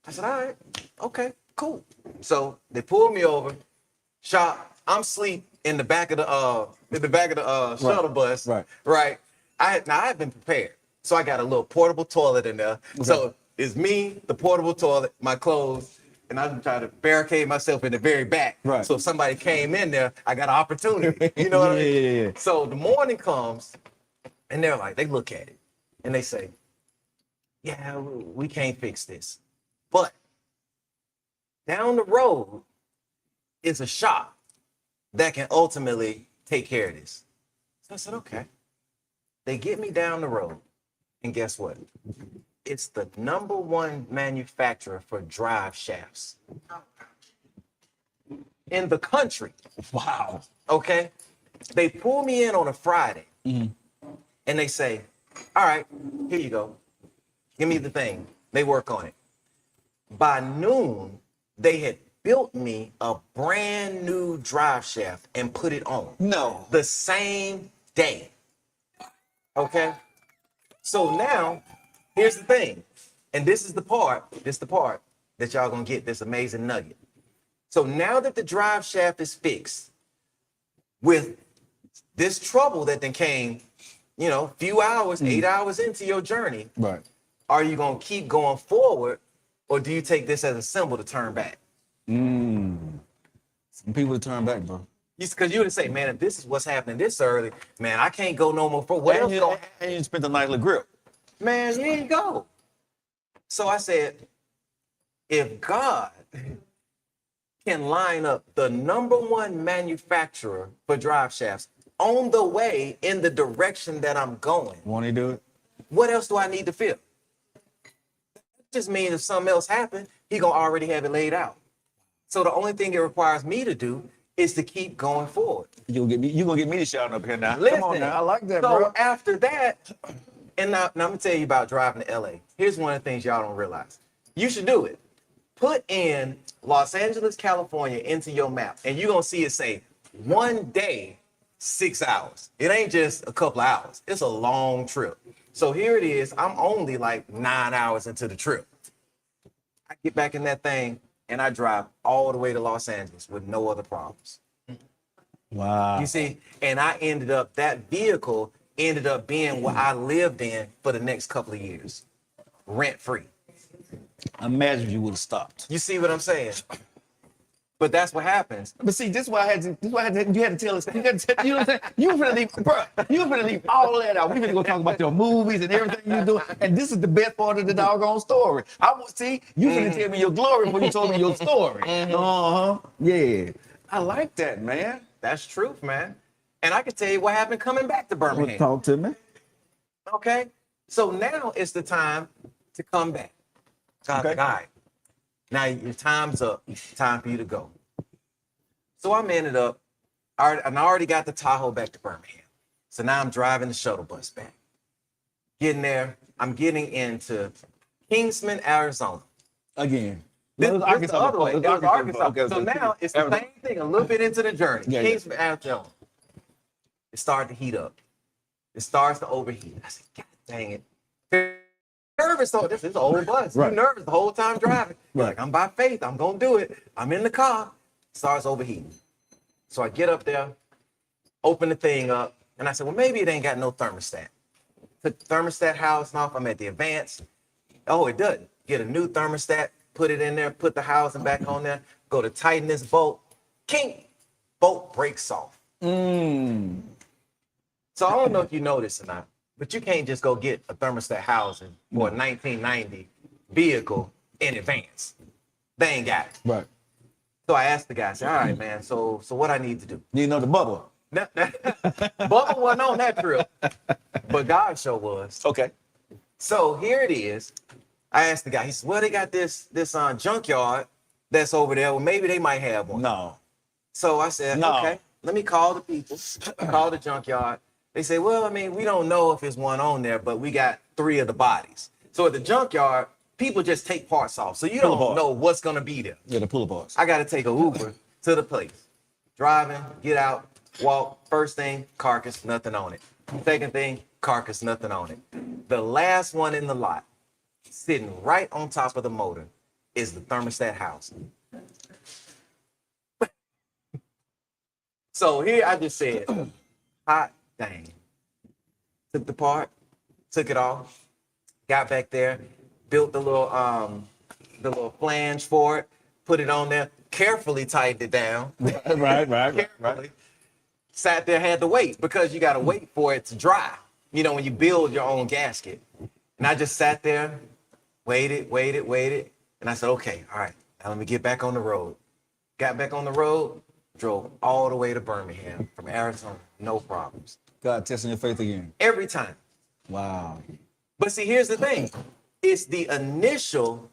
Speaker 6: I said, all right, okay, cool. So they pulled me over, shop. I'm asleep in the back of the shuttle bus. Right. I had been prepared. So I got a little portable toilet in there. Okay. So it's me, the portable toilet, my clothes, and I'm trying to barricade myself in the very back.
Speaker 2: Right.
Speaker 6: So if somebody came in there, I got an opportunity. You know what I mean?
Speaker 2: Yeah.
Speaker 6: So the morning comes, and they're like, they look at it, and they say, yeah, we can't fix this. But down the road is a shop that can ultimately take care of this. So I said, okay. They get me down the road, and guess what? It's the #1 manufacturer for drive shafts in the country.
Speaker 2: Wow.
Speaker 6: Okay? They pull me in on a Friday, and they say, all right, here you go. Give me the thing. They work on it. By noon, they had built me a brand new drive shaft and put it on.
Speaker 2: No.
Speaker 6: The same day. Okay? So now, here's the thing. And this is the part that y'all gonna get this amazing nugget. So now that the drive shaft is fixed, with this trouble that then came, you know, few hours, 8 hours into your journey,
Speaker 2: Right.
Speaker 6: are you gonna keep going forward, or do you take this as a symbol to turn back?
Speaker 2: Some people to turn back, bro.
Speaker 6: Because you would say, man, if this is what's happening this early, man, I can't go no more for what else going.
Speaker 2: And you spent a nice little grip.
Speaker 6: Man, you ain't go. So I said, if God can line up the #1 manufacturer for drive shafts on the way in the direction that I'm going,
Speaker 2: Want to do it?
Speaker 6: what else do I need to feel? That just means if something else happened, he gonna already have it laid out. So the only thing it requires me to do is to keep going forward.
Speaker 2: You gonna get me to shout up here now.
Speaker 6: Listen,
Speaker 2: Come on now, I like that,
Speaker 6: so
Speaker 2: bro.
Speaker 6: after that, and now I'm gonna tell you about driving to LA. Here's one of the things y'all don't realize. You should do it. Put in Los Angeles, California into your map, and you're gonna see it say 1 day, 6 hours. It ain't just a couple of hours. It's a long trip. So here it is. I'm only like 9 hours into the trip. I get back in that thing and I drive all the way to Los Angeles with no other problems.
Speaker 2: Wow.
Speaker 6: You see, and that vehicle ended up being what I lived in for the next couple of years, rent free.
Speaker 2: Imagine you would have stopped.
Speaker 6: You see what I'm saying? But that's what happens.
Speaker 2: But see, this is why I had to. You had to tell us. You know what I'm saying? You finna leave, bro. You finna leave all that out. We finna go talk about your movies and everything you do. And this is the best part of the doggone story. I will see. You finna tell me your glory before you told me your story. Yeah. I like that, man.
Speaker 6: That's truth, man. And I can tell you what happened coming back to Birmingham.
Speaker 2: Talk to me.
Speaker 6: Okay. So now it's the time to come back.
Speaker 2: Okay.
Speaker 6: All right. Now your time's up. Time for you to go. So I'm ended up, I already got the Tahoe back to Birmingham. So now I'm driving the shuttle bus back. Getting there, I'm getting into Kingsman, Arizona.
Speaker 2: Again.
Speaker 6: This
Speaker 2: was
Speaker 6: is the other way. It was Arkansas.
Speaker 2: Okay,
Speaker 6: So now it's the same thing, a little bit into the journey.
Speaker 2: Yeah,
Speaker 6: Kingsman, Arizona. It started to heat up. It starts to overheat. I said, God dang it. Nervous, so this is an old bus.
Speaker 2: Right.
Speaker 6: You're nervous the whole time driving. You're
Speaker 2: Right.
Speaker 6: like, I'm by faith. I'm going to do it. I'm in the car. Starts overheating. So I get up there, open the thing up, and I said, well, maybe it ain't got no thermostat. Took the thermostat housing off. I'm at the Advance. Oh, it doesn't. Get a new thermostat, put it in there, put the housing back on there, go to tighten this bolt. Kink, bolt breaks off. So I don't know if you know this or not, but you can't just go get a thermostat housing for a 1990 vehicle in advance. They ain't got it.
Speaker 2: Right.
Speaker 6: So I asked the guy, I said, all right, man, so what I need to do?
Speaker 2: You know the bubble.
Speaker 6: Bubba wasn't on that trip, but God sure was.
Speaker 2: Okay.
Speaker 6: So here it is. I asked the guy, he said, well, they got this junkyard that's over there. Well, maybe they might have one.
Speaker 2: No.
Speaker 6: So I said,
Speaker 2: No.
Speaker 6: okay, let me call the people, call the junkyard. They say, well, I mean, we don't know if there's one on there, but we got 3 of the bodies. So at the junkyard, people just take parts off. So you
Speaker 2: Pull
Speaker 6: don't
Speaker 2: apart.
Speaker 6: know what's going to be there.
Speaker 2: Yeah, the pull apart.
Speaker 6: I got to take a Uber to the place. Driving, get out, walk. First thing, carcass, nothing on it. Second thing, carcass, nothing on it. The last one in the lot, sitting right on top of the motor, is the thermostat housing. So here I just said, hot dang. Took the part, took it off, got back there, built the little flange for it, put it on there, carefully tightened it down.
Speaker 2: right.
Speaker 6: Carefully. Sat there, had to wait because you got to wait for it to dry. You know, when you build your own gasket. And I just sat there, waited. And I said, okay, all right, now let me get back on the road. Got back on the road, drove all the way to Birmingham from Arizona, no problems.
Speaker 2: God testing your faith again.
Speaker 6: Every time.
Speaker 2: Wow.
Speaker 6: But see, here's the thing. It's the initial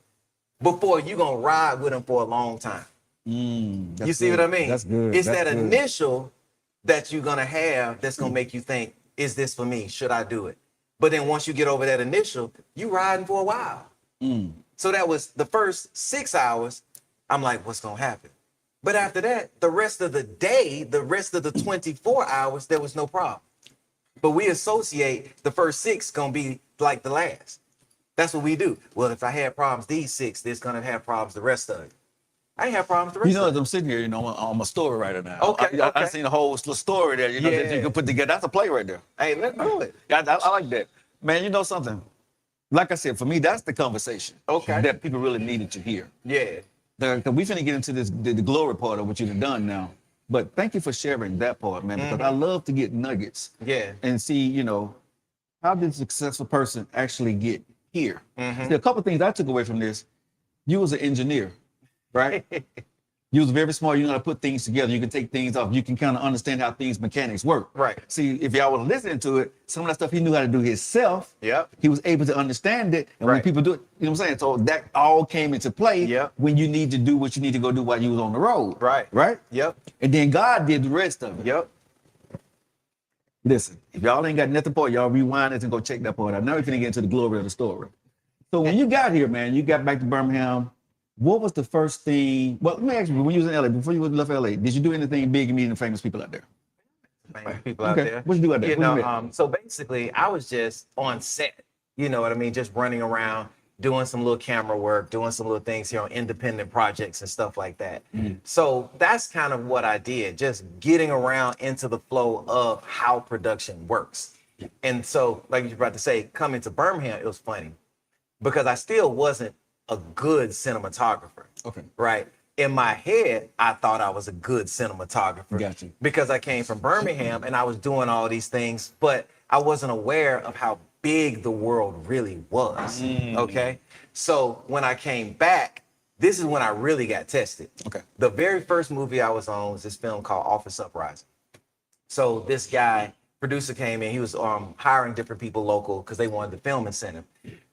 Speaker 6: before you're going to ride with them for a long time. You see what I mean?
Speaker 2: That's good.
Speaker 6: It's
Speaker 2: That's
Speaker 6: that
Speaker 2: good.
Speaker 6: initial that you're going to have that's going to make you think, is this for me? Should I do it? But then once you get over that initial, you riding for a while. So that was the first 6 hours. I'm like, what's gonna happen? But after that, the rest of the day, the rest of the 24 hours, there was no problem. But we associate the first 6 gonna be like the last. That's what we do. Well, if I had problems these 6, there's gonna have problems the rest of it. I ain't have problems the rest
Speaker 2: You know,
Speaker 6: of
Speaker 2: as
Speaker 6: it.
Speaker 2: I'm sitting here, you know, I'm a story writer now.
Speaker 6: Okay,
Speaker 2: I
Speaker 6: okay.
Speaker 2: seen a whole little story there, you know, that you
Speaker 6: Yeah.
Speaker 2: can put together. That's a play right there.
Speaker 6: Hey, let's do it.
Speaker 2: I like that. Man, you know something? Like I said, for me, that's the conversation
Speaker 6: Okay.
Speaker 2: that people really needed to hear.
Speaker 6: Yeah.
Speaker 2: We finna get into the glory part of what you've done now. But thank you for sharing that part, man, because I love to get nuggets.
Speaker 6: Yeah.
Speaker 2: And see, you know, how did a successful person actually get here? See, a couple things I took away from this. You was an engineer, right? You was very smart. You know how to put things together. You can take things off. You can kind of understand how things mechanics work.
Speaker 6: Right.
Speaker 2: See, if y'all was listening to it, some of that stuff he knew how to do himself.
Speaker 6: Yep.
Speaker 2: He was able to understand it. And when
Speaker 6: Right.
Speaker 2: people do it, you know what I'm saying? So that all came into play
Speaker 6: Yep.
Speaker 2: when you need to do what you need to go do while you was on the road.
Speaker 6: Right.
Speaker 2: Right?
Speaker 6: Yep.
Speaker 2: And then God did the rest of it.
Speaker 6: Yep.
Speaker 2: Listen, if y'all ain't got nothing for it, y'all rewind this and go check that part out. Now we're gonna get into the glory of the story. So when you got here, man, you got back to Birmingham. What was the first thing? Well, let me ask you, when you was in LA, before you left LA, did you do anything big and meeting famous people out there?
Speaker 6: Man, people out
Speaker 2: Okay.
Speaker 6: there.
Speaker 2: What'd you do out there?
Speaker 6: You
Speaker 2: What'd you
Speaker 6: know, so basically, I was just on set. You know what I mean? Just running around, doing some little camera work, doing some little things here on independent projects and stuff like that. So that's kind of what I did, just getting around into the flow of how production works. And so, like you're about to say, coming to Birmingham, it was funny because I still wasn't a good cinematographer.
Speaker 2: Okay.
Speaker 6: Right. In my head, I thought I was a good cinematographer.
Speaker 2: Got you.
Speaker 6: Because I came from Birmingham and I was doing all these things, but I wasn't aware of how big the world really was. Okay. So when I came back, this is when I really got tested.
Speaker 2: Okay.
Speaker 6: The very first movie I was on was this film called Office Uprising. So this guy, producer came in, he was hiring different people local because they wanted the film incentive.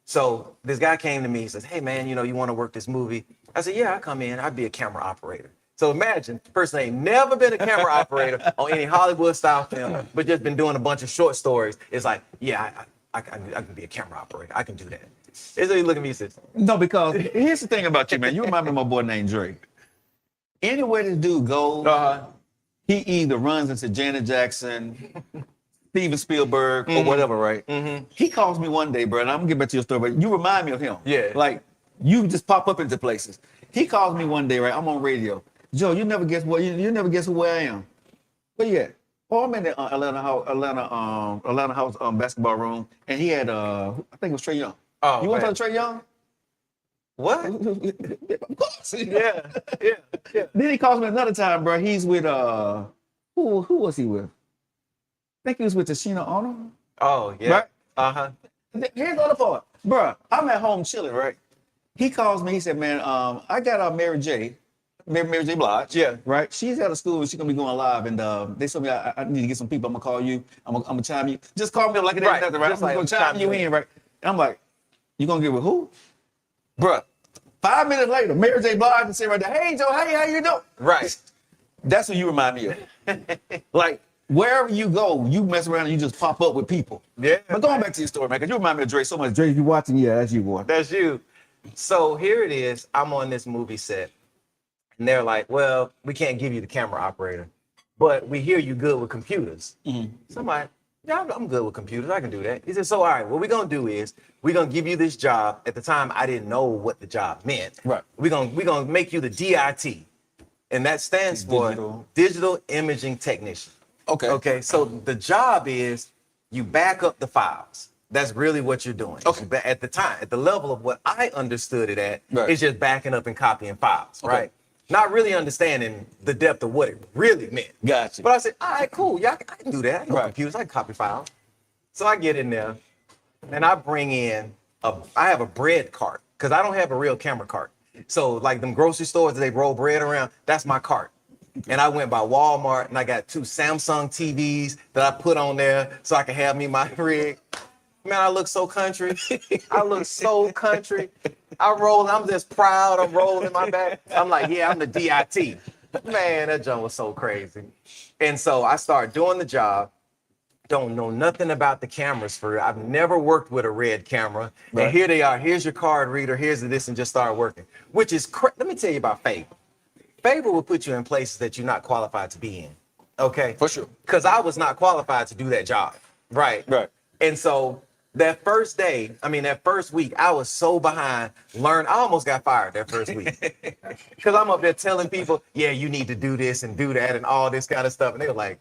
Speaker 6: So this guy came to me, he says, hey man, you know, you want to work this movie? I said, yeah, I come in, I'd be a camera operator. So imagine, the person ain't never been a camera operator on any Hollywood style film, but just been doing a bunch of short stories. It's like, yeah, I can be a camera operator. I can do that. And so he looked at me and says,
Speaker 2: No, because here's the thing about you, man. You remind me of my boy named Drake. Anywhere this dude goes, he either runs into Janet Jackson, Steven Spielberg, or whatever, right? He calls me one day, bro, and I'm gonna get back to your story, but you remind me of him.
Speaker 6: Yeah.
Speaker 2: Like, you just pop up into places. He calls me one day, right? I'm on radio. Joe, you never guess what, you never guess where I am. Where you at? Oh, I'm in the Atlanta House basketball room, and he had, I think it was Trey Young.
Speaker 6: Oh,
Speaker 2: you want to
Speaker 6: man.
Speaker 2: talk to Trey Young?
Speaker 6: what?
Speaker 2: Of course.
Speaker 6: Yeah.
Speaker 2: Then he calls me another time, bro. He's with who was he with? I think he was with Tashina Ono.
Speaker 6: Oh, yeah.
Speaker 2: Right?
Speaker 6: Uh-huh.
Speaker 2: Here's the other part. Bro, I'm at home chilling, right? He calls me, he said, man, I got Mary J. Blige.
Speaker 6: Yeah.
Speaker 2: Right? She's out of school and she's gonna be going live, and they told me I need to get some people. I'm gonna call you. I'm gonna chime you. Just call me up like it ain't
Speaker 6: Right.
Speaker 2: nothing, right?
Speaker 6: Just
Speaker 2: I'm gonna
Speaker 6: like
Speaker 2: chime you in, right? And I'm like, you gonna get with who? Bruh. 5 minutes later, Mary J. Blige and say right there, hey Joe, hey, how you doing?
Speaker 6: Right.
Speaker 2: That's what you remind me of. Like, wherever you go, you mess around and you just pop up with people.
Speaker 6: Yeah.
Speaker 2: But going back to your story, man, because you remind me of Dre so much. Dre, if you watching, yeah, that's you, boy.
Speaker 6: That's you. So here it is. I'm on this movie set. And they're like, well, we can't give you the camera operator, but we hear you good with computers. So I'm like, yeah, I'm good with computers. I can do that. He said, so all right, what we're going to do is we're going to give you this job. At the time, I didn't know what the job meant.
Speaker 2: Right.
Speaker 6: We're gonna make you the DIT. And that stands for Digital Imaging Technician.
Speaker 2: Okay.
Speaker 6: Okay, so the job is you back up the files. That's really what you're doing.
Speaker 2: Okay.
Speaker 6: But at the time, at the level of what I understood it at,
Speaker 2: Right.
Speaker 6: it's just backing up and copying files,
Speaker 2: Okay.
Speaker 6: right? Not really understanding the depth of what it really meant.
Speaker 2: Gotcha.
Speaker 6: But I said, all right, cool. Yeah, I can do that. I know
Speaker 2: Right.
Speaker 6: computers. I can copy files. So I get in there and I bring in I have a bread cart because I don't have a real camera cart. So like them grocery stores that they roll bread around, that's my cart. And I went by Walmart and I got 2 Samsung TVs that I put on there so I can have me my rig. Man, I look so country. I look so country. I'm just proud. I'm rolling my back. I'm like, yeah, I'm the DIT. Man, that joint was so crazy. And so I started doing the job. don't know nothing about the cameras for real. I've never worked with a red camera.
Speaker 2: Right.
Speaker 6: And here they are. Here's your card reader. Here's this, and just start working. Which is let me tell you about favor. Favor will put you in places that you're not qualified to be in. Okay.
Speaker 2: For sure.
Speaker 6: Because I was not qualified to do that job. Right.
Speaker 2: Right.
Speaker 6: And so that first day, that first week, I was so behind. I almost got fired that first week. Because I'm up there telling people, yeah, you need to do this and do that and all this kind of stuff. And they were like,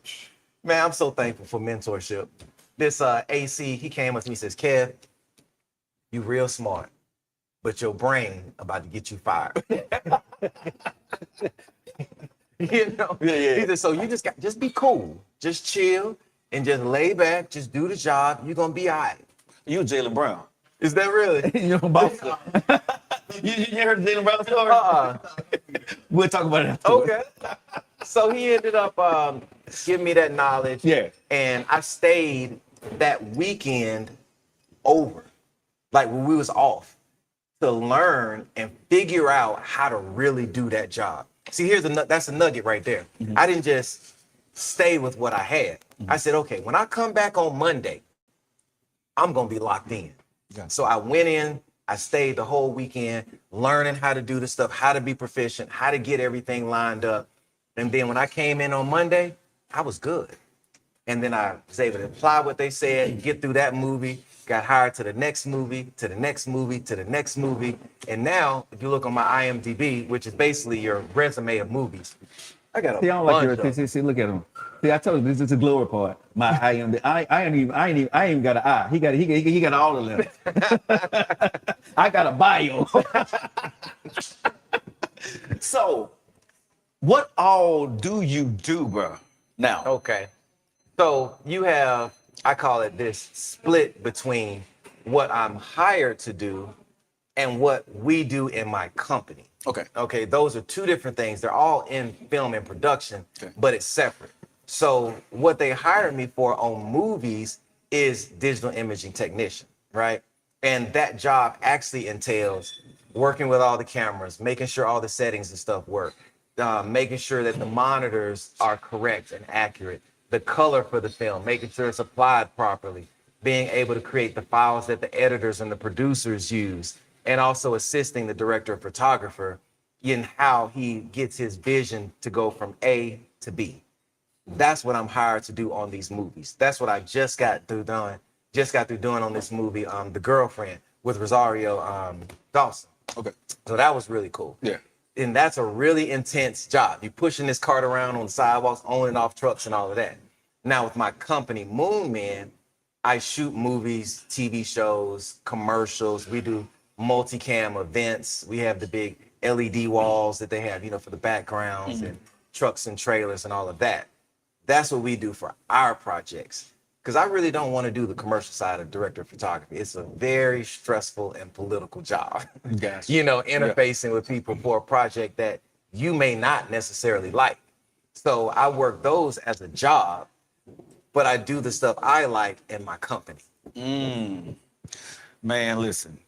Speaker 6: man, I'm so thankful for mentorship. This AC, he came up to me and says, Kev, you real smart, but your brain about to get you fired. You know? Yeah. He said, so you just be cool. Just chill and just lay back. Just do the job. You're going to be all right.
Speaker 2: You Jalen Brown.
Speaker 6: Is that really?
Speaker 2: You know about you heard the Jalen Brown story? We'll talk about it after.
Speaker 6: Okay. So he ended up giving me that knowledge.
Speaker 2: Yeah.
Speaker 6: And I stayed that weekend over, like when we was off, to learn and figure out how to really do that job. See, that's a nugget right there. Mm-hmm. I didn't just stay with what I had. Mm-hmm. I said, okay, when I come back on Monday, I'm going to be locked in. Yeah. So I went in, I stayed the whole weekend, learning how to do the stuff, how to be proficient, how to get everything lined up. And then when I came in on Monday, I was good. And then I was able to apply what they said, get through that movie, got hired to the next movie, to the next movie, to the next movie. And now, if you look on my IMDb, which is basically your resume of movies, I got a
Speaker 2: See, I don't like your see, look at him. See, I told you this is the glory part. My IMDb. I ain't even got an I. He got all the letters. I got a bio. So, what all do you do, bro? Now.
Speaker 6: Okay. So you have, I call it this split between what I'm hired to do and what we do in my company.
Speaker 2: Okay.
Speaker 6: Okay. Those are two different things. They're all in film and production, but it's separate. So what they hired me for on movies is digital imaging technician, right? And that job actually entails working with all the cameras, making sure all the settings and stuff work, making sure that the monitors are correct and accurate, the color for the film, making sure it's applied properly, being able to create the files that the editors and the producers use, and also assisting the director of photographer in how he gets his vision to go from A to B. That's what I'm hired to do on these movies. That's what I just got through doing on this movie, The Girlfriend, with Rosario Dawson.
Speaker 2: Okay.
Speaker 6: So that was really cool.
Speaker 2: Yeah.
Speaker 6: And that's a really intense job. You're pushing this cart around on the sidewalks, on and off trucks and all of that. Now with my company, Moon Man, I shoot movies, TV shows, commercials. We do multicam events. We have the big LED walls that they have, for the backgrounds and trucks and trailers and all of that. That's what we do for our projects. Because I really don't want to do the commercial side of director of photography. It's a very stressful and political job.
Speaker 2: Gotcha.
Speaker 6: Interfacing with people for a project that you may not necessarily like. So I work those as a job, but I do the stuff I like in my company.
Speaker 2: Man, listen.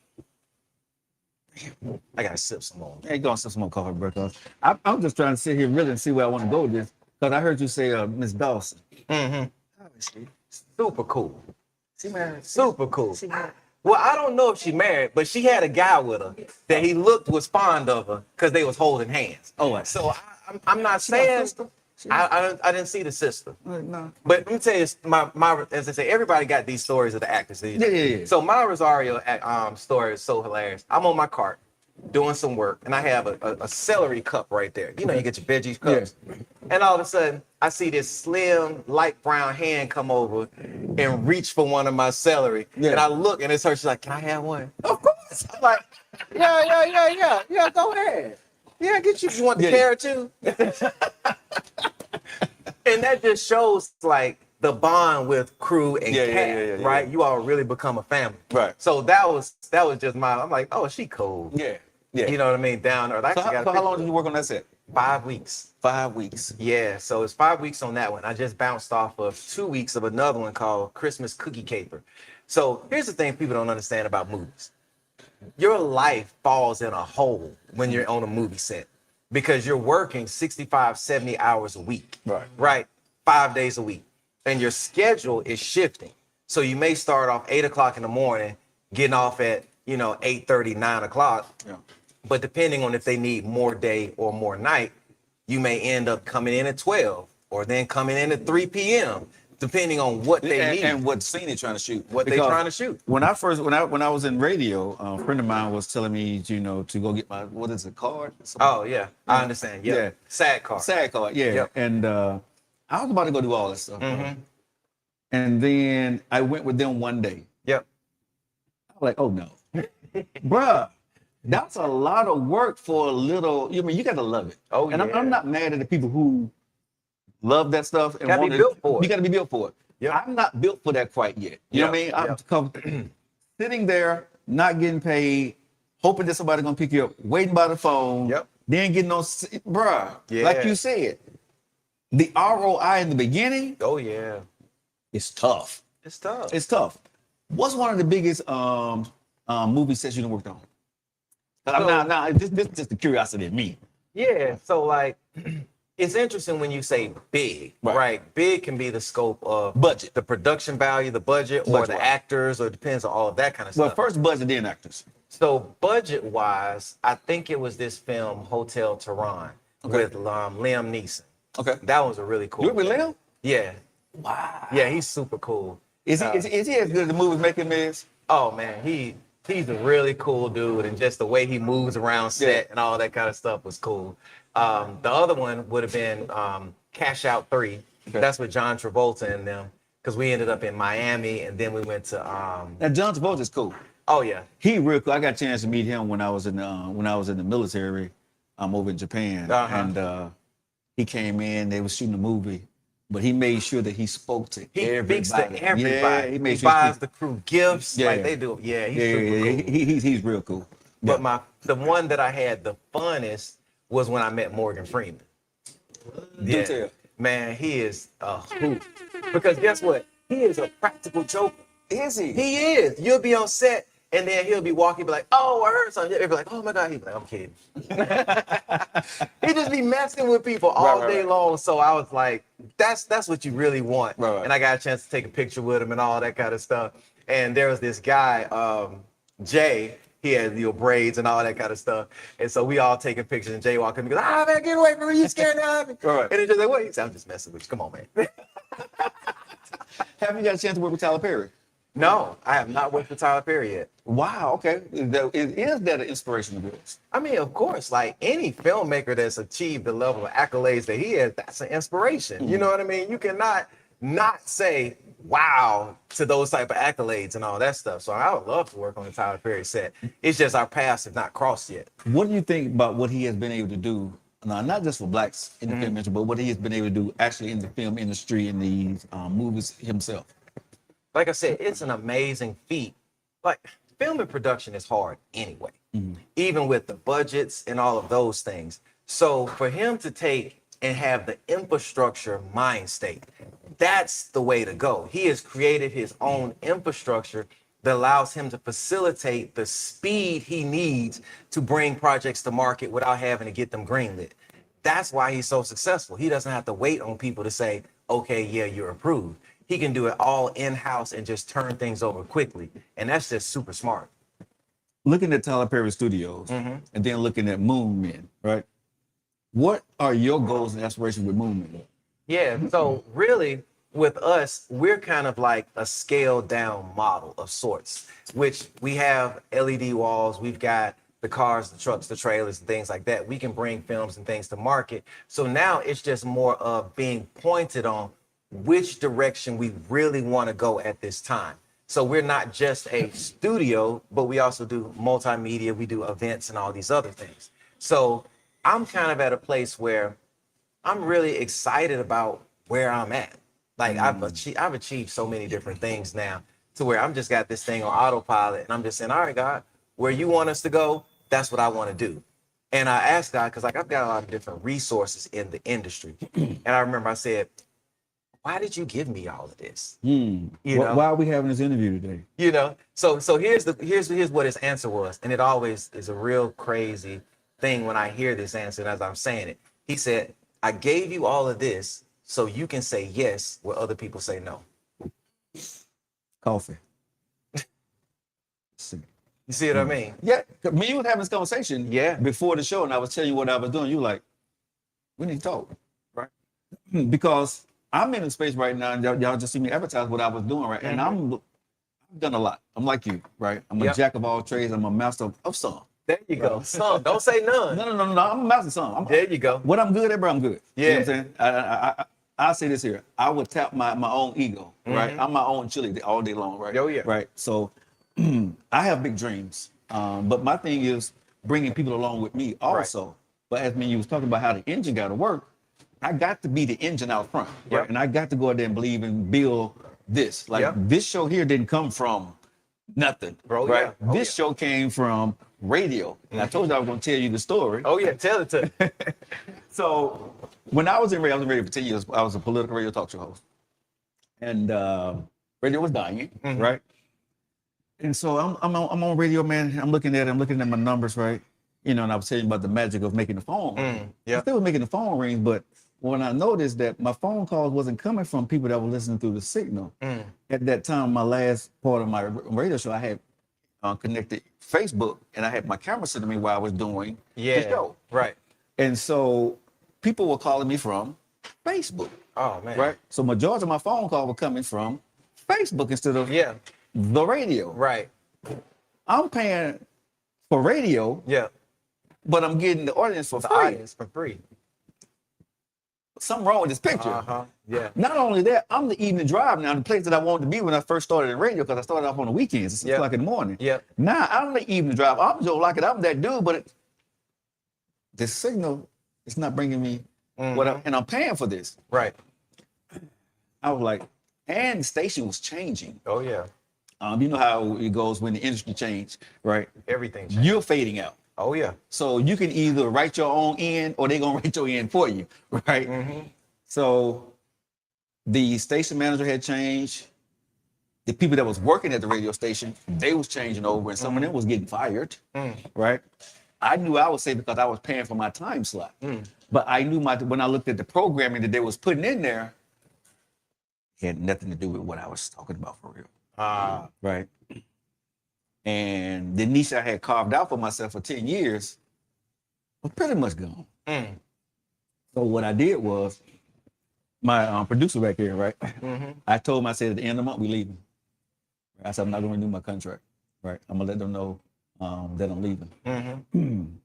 Speaker 6: I gotta sip some more.
Speaker 2: Hey, go sip some more coffee, bro. I'm just trying to sit here really and see where I want to go with this. Because I heard you say Miss Dawson.
Speaker 6: Mm-hmm.
Speaker 2: How is she?
Speaker 6: Super cool.
Speaker 2: She married.
Speaker 6: Super cool.
Speaker 2: She married.
Speaker 6: Well, I don't know if she married, but she had a guy with her that he was fond of her because they was holding hands.
Speaker 2: Oh,
Speaker 6: so I'm not saying I didn't see the sister.
Speaker 2: No.
Speaker 6: But let me tell you, my as I say, everybody got these stories of the actors.
Speaker 2: Yeah.
Speaker 6: So my Rosario story is so hilarious. I'm on my cart doing some work, and I have a celery cup right there. You get your veggies cups. Yeah. And all of a sudden, I see this slim, light brown hand come over and reach for one of my celery. Yeah. And I look, and it's her. She's like, "Can I have one?" Of course. I'm like, yeah. Go ahead. Yeah, get you. You want the carrot too? And that just shows like the bond with crew and Kat, right? You all really become a family.
Speaker 2: Right.
Speaker 6: So that was just I'm like, oh, she cool.
Speaker 2: Yeah.
Speaker 6: You know what I mean? Down there.
Speaker 2: So how long did you work on that set?
Speaker 6: 5 weeks.
Speaker 2: 5 weeks.
Speaker 6: Yeah. So it's 5 weeks on that one. I just bounced off of 2 weeks of another one called Christmas Cookie Caper. So here's the thing people don't understand about movies. Your life falls in a hole when you're on a movie set because you're working 65, 70 hours a week.
Speaker 2: Right.
Speaker 6: Right? 5 days a week. and your schedule is shifting. So you may start off 8 o'clock in the morning, getting off at 8:30, 9 o'clock.
Speaker 2: Yeah.
Speaker 6: But depending on if they need more day or more night, you may end up coming in at 12 or then coming in at 3 p.m. depending on what they need
Speaker 2: and what scene they're trying to shoot.
Speaker 6: what they're
Speaker 2: Because
Speaker 6: trying to shoot.
Speaker 2: When I was in radio, a friend of mine was telling me, to go get my card.
Speaker 6: Oh yeah, I understand. Yeah,
Speaker 2: Yeah.
Speaker 6: sad car.
Speaker 2: SAG card. Yeah.
Speaker 6: Yep.
Speaker 2: And I was about to go do all that stuff.
Speaker 6: Mhm.
Speaker 2: And then I went with them one day.
Speaker 6: Yep.
Speaker 2: I was like, oh no, bruh, that's a lot of work for a little. I mean, you got to love it.
Speaker 6: Oh,
Speaker 2: and
Speaker 6: yeah.
Speaker 2: I'm not mad at the people who love that stuff and
Speaker 6: Gotta be
Speaker 2: want
Speaker 6: built for it.
Speaker 2: You got to be built for it.
Speaker 6: Yep.
Speaker 2: I'm not built for that quite yet. You know what I mean?
Speaker 6: Yep.
Speaker 2: I'm sitting there, not getting paid, hoping that somebody's gonna pick you up, waiting by the phone.
Speaker 6: Yep.
Speaker 2: Then getting on, bruh.
Speaker 6: Yeah.
Speaker 2: Like you said, the ROI in the beginning
Speaker 6: Oh yeah,
Speaker 2: is tough.
Speaker 6: it's tough.
Speaker 2: It's tough. What's one of the biggest movie sets you done worked on? This just the curiosity of me.
Speaker 6: Yeah, so like it's interesting when you say big,
Speaker 2: Right.
Speaker 6: right? Big can be the scope of
Speaker 2: Budget.
Speaker 6: the production value, the budget, or
Speaker 2: Budget,
Speaker 6: the
Speaker 2: right.
Speaker 6: actors, or it depends on all of that kind of
Speaker 2: Well,
Speaker 6: stuff.
Speaker 2: first budget, then actors.
Speaker 6: So budget wise, I think it was this film Hotel Tehran
Speaker 2: Okay.
Speaker 6: with Liam Neeson.
Speaker 2: Okay.
Speaker 6: That was a really cool.
Speaker 2: You with
Speaker 6: film.
Speaker 2: Liam?
Speaker 6: Yeah,
Speaker 2: Wow.
Speaker 6: yeah, he's super cool.
Speaker 2: Is he as good as the movies make him is?
Speaker 6: Oh man, he's a really cool dude, and just the way he moves around set and all that kind of stuff was cool. The other one would have been Cash Out 3.
Speaker 2: Okay.
Speaker 6: That's with John Travolta and them, because we ended up in Miami, and then we went to
Speaker 2: Now John Travolta is cool.
Speaker 6: oh yeah,
Speaker 2: He real cool. I got a chance to meet him when I was in the military. Over in Japan,
Speaker 6: Uh-huh.
Speaker 2: and he came in. They was shooting a movie, but he made sure that he spoke to
Speaker 6: he
Speaker 2: everybody.
Speaker 6: speaks to everybody.
Speaker 2: Yeah, he made
Speaker 6: he
Speaker 2: sure he
Speaker 6: buys
Speaker 2: speaks-
Speaker 6: the crew gifts
Speaker 2: Yeah.
Speaker 6: like they do. Yeah, he's
Speaker 2: Yeah,
Speaker 6: super
Speaker 2: yeah,
Speaker 6: cool.
Speaker 2: he's real cool.
Speaker 6: But the one that I had the funnest was when I met Morgan Freeman.
Speaker 2: Do tell.
Speaker 6: Man, he is a hoot. Because guess what? He is a practical joker.
Speaker 2: Is he?
Speaker 6: He is. You'll be on set, and then he'll be walking, be like, "Oh, I heard something." He'll be like, "Oh my God," he'll be like, "I'm kidding." He just be messing with people all
Speaker 2: Right,
Speaker 6: day
Speaker 2: right.
Speaker 6: long. So I was like, "That's what you really want."
Speaker 2: Right, right.
Speaker 6: And I got a chance to take a picture with him and all that kind of stuff. And there was this guy, Jay. He had braids and all that kind of stuff. And so we all taking pictures, and Jay walking and goes, "Ah man, get away from me! You scared of me?"
Speaker 2: Right.
Speaker 6: And he's just like, "What?" He said, "I'm just messing with you. Come on, man."
Speaker 2: Have you got a chance to work with Tyler Perry?
Speaker 6: No, I have not worked with Tyler Perry yet.
Speaker 2: Wow. Okay. Is that an inspiration of yours?
Speaker 6: I mean, of course, like any filmmaker that's achieved the level of accolades that he has, that's an inspiration. You know what I mean? You cannot not say wow to those type of accolades and all that stuff. So I would love to work on the Tyler Perry set. It's just our paths have not crossed yet.
Speaker 2: What do you think about what he has been able to do? Now, not just for blacks in the film industry, but what he has been able to do actually in the film industry in these movies himself.
Speaker 6: Like I said, it's an amazing feat. Like film and production is hard anyway, even with the budgets and all of those things. So for him to take and have the infrastructure mind state, that's the way to go. He has created his own infrastructure that allows him to facilitate the speed he needs to bring projects to market without having to get them greenlit. That's why he's so successful. He doesn't have to wait on people to say, okay, yeah, you're approved. He can do it all in-house and just turn things over quickly. And that's just super smart.
Speaker 2: Looking at Tyler Perry Studios and then looking at Moon Men, right? What are your goals and aspirations with Moon Men?
Speaker 6: Yeah, so really with us, we're kind of like a scaled down model of sorts, which we have LED walls, we've got the cars, the trucks, the trailers, and things like that. We can bring films and things to market. So now it's just more of being pointed on which direction we really want to go at this time. So we're not just a studio, but we also do multimedia, we do events and all these other things. So I'm kind of at a place where I'm really excited about where I'm at. Like I've achieved so many different things now to where I'm just got this thing on autopilot and I'm just saying, all right, God, where you want us to go, that's what I want to do. And I asked God, because like I've got a lot of different resources in the industry. And I remember I said, why did you give me all of this? You know?
Speaker 2: Why are we having this interview today?
Speaker 6: You know, so here's what his answer was, and it always is a real crazy thing when I hear this answer and as I'm saying it. He said, I gave you all of this so you can say yes where other people say no?
Speaker 2: Coffee.
Speaker 6: You see what I mean?
Speaker 2: Yeah, me and you was having this conversation before the show, and I was telling you what I was doing. You were like, we need to talk, right? Because I'm in a space right now, and y'all just see me advertise what I was doing, right? And I've done a lot. I'm like you, right? I'm a jack of all trades. I'm a master of some.
Speaker 6: There you go. Some. Don't say none.
Speaker 2: No. I'm a master of some.
Speaker 6: There you go.
Speaker 2: What I'm good at, bro, I'm good.
Speaker 6: Yeah.
Speaker 2: You know what I'm saying? I say this here. I would tap my own ego, right? I'm my own chili all day long, right?
Speaker 6: Oh, yeah.
Speaker 2: Right. So I have big dreams. But my thing is bringing people along with me also. Right. But as you was talking about how the engine got to work, I got to be the engine out front, right? And I got to go out there and believe and build this. Like this show here didn't come from nothing,
Speaker 6: bro.
Speaker 2: Right?
Speaker 6: Yeah.
Speaker 2: This show came from radio. And I told you I was going to tell you the story.
Speaker 6: Oh yeah, tell it to me.
Speaker 2: So when I was in radio for 10 years. I was a political radio talk show host, and radio was dying, right? And so I'm on radio, man. I'm looking at my numbers, right? You know, and I was telling you about the magic of making the phone. I still was making the phone rings, but when I noticed that my phone calls wasn't coming from people that were listening through the signal. At that time, my last part of my radio show, I had connected Facebook, and I had my camera sitting to me while I was doing the show.
Speaker 6: Right.
Speaker 2: And so people were calling me from Facebook.
Speaker 6: Oh man.
Speaker 2: Right. So majority of my phone calls were coming from Facebook instead of the radio.
Speaker 6: Right.
Speaker 2: I'm paying for radio.
Speaker 6: Yeah.
Speaker 2: But I'm getting the audience for free.
Speaker 6: Audience for free.
Speaker 2: Something wrong with this picture.
Speaker 6: Yeah.
Speaker 2: Not only that, I'm the evening drive now, the place that I wanted to be when I first started in radio, because I started off on the weekends at 6 o'clock in the morning.
Speaker 6: Yeah.
Speaker 2: Now I'm the evening drive. I'm Joe Lockett. I'm that dude, but the signal is not bringing me and I'm paying for this.
Speaker 6: Right.
Speaker 2: I was like, and the station was changing.
Speaker 6: Oh yeah.
Speaker 2: You know how it goes when the industry changes, right?
Speaker 6: Everything changes.
Speaker 2: You're fading out.
Speaker 6: Oh yeah.
Speaker 2: So you can either write your own end or they're gonna write your end for you, right? So the station manager had changed. The people that was working at the radio station, they was changing over, and some of them was getting fired, right? I knew I was safe because I was paying for my time slot. But I knew when I looked at the programming that they was putting in there, it had nothing to do with what I was talking about for real. Right. And the niche I had carved out for myself for 10 years was pretty much gone. So what I did was, my producer back here, right? I told him, I said, at the end of the month, we leaving. I said, I'm not going to renew my contract, right? I'm going to let them know that I'm leaving. I didn't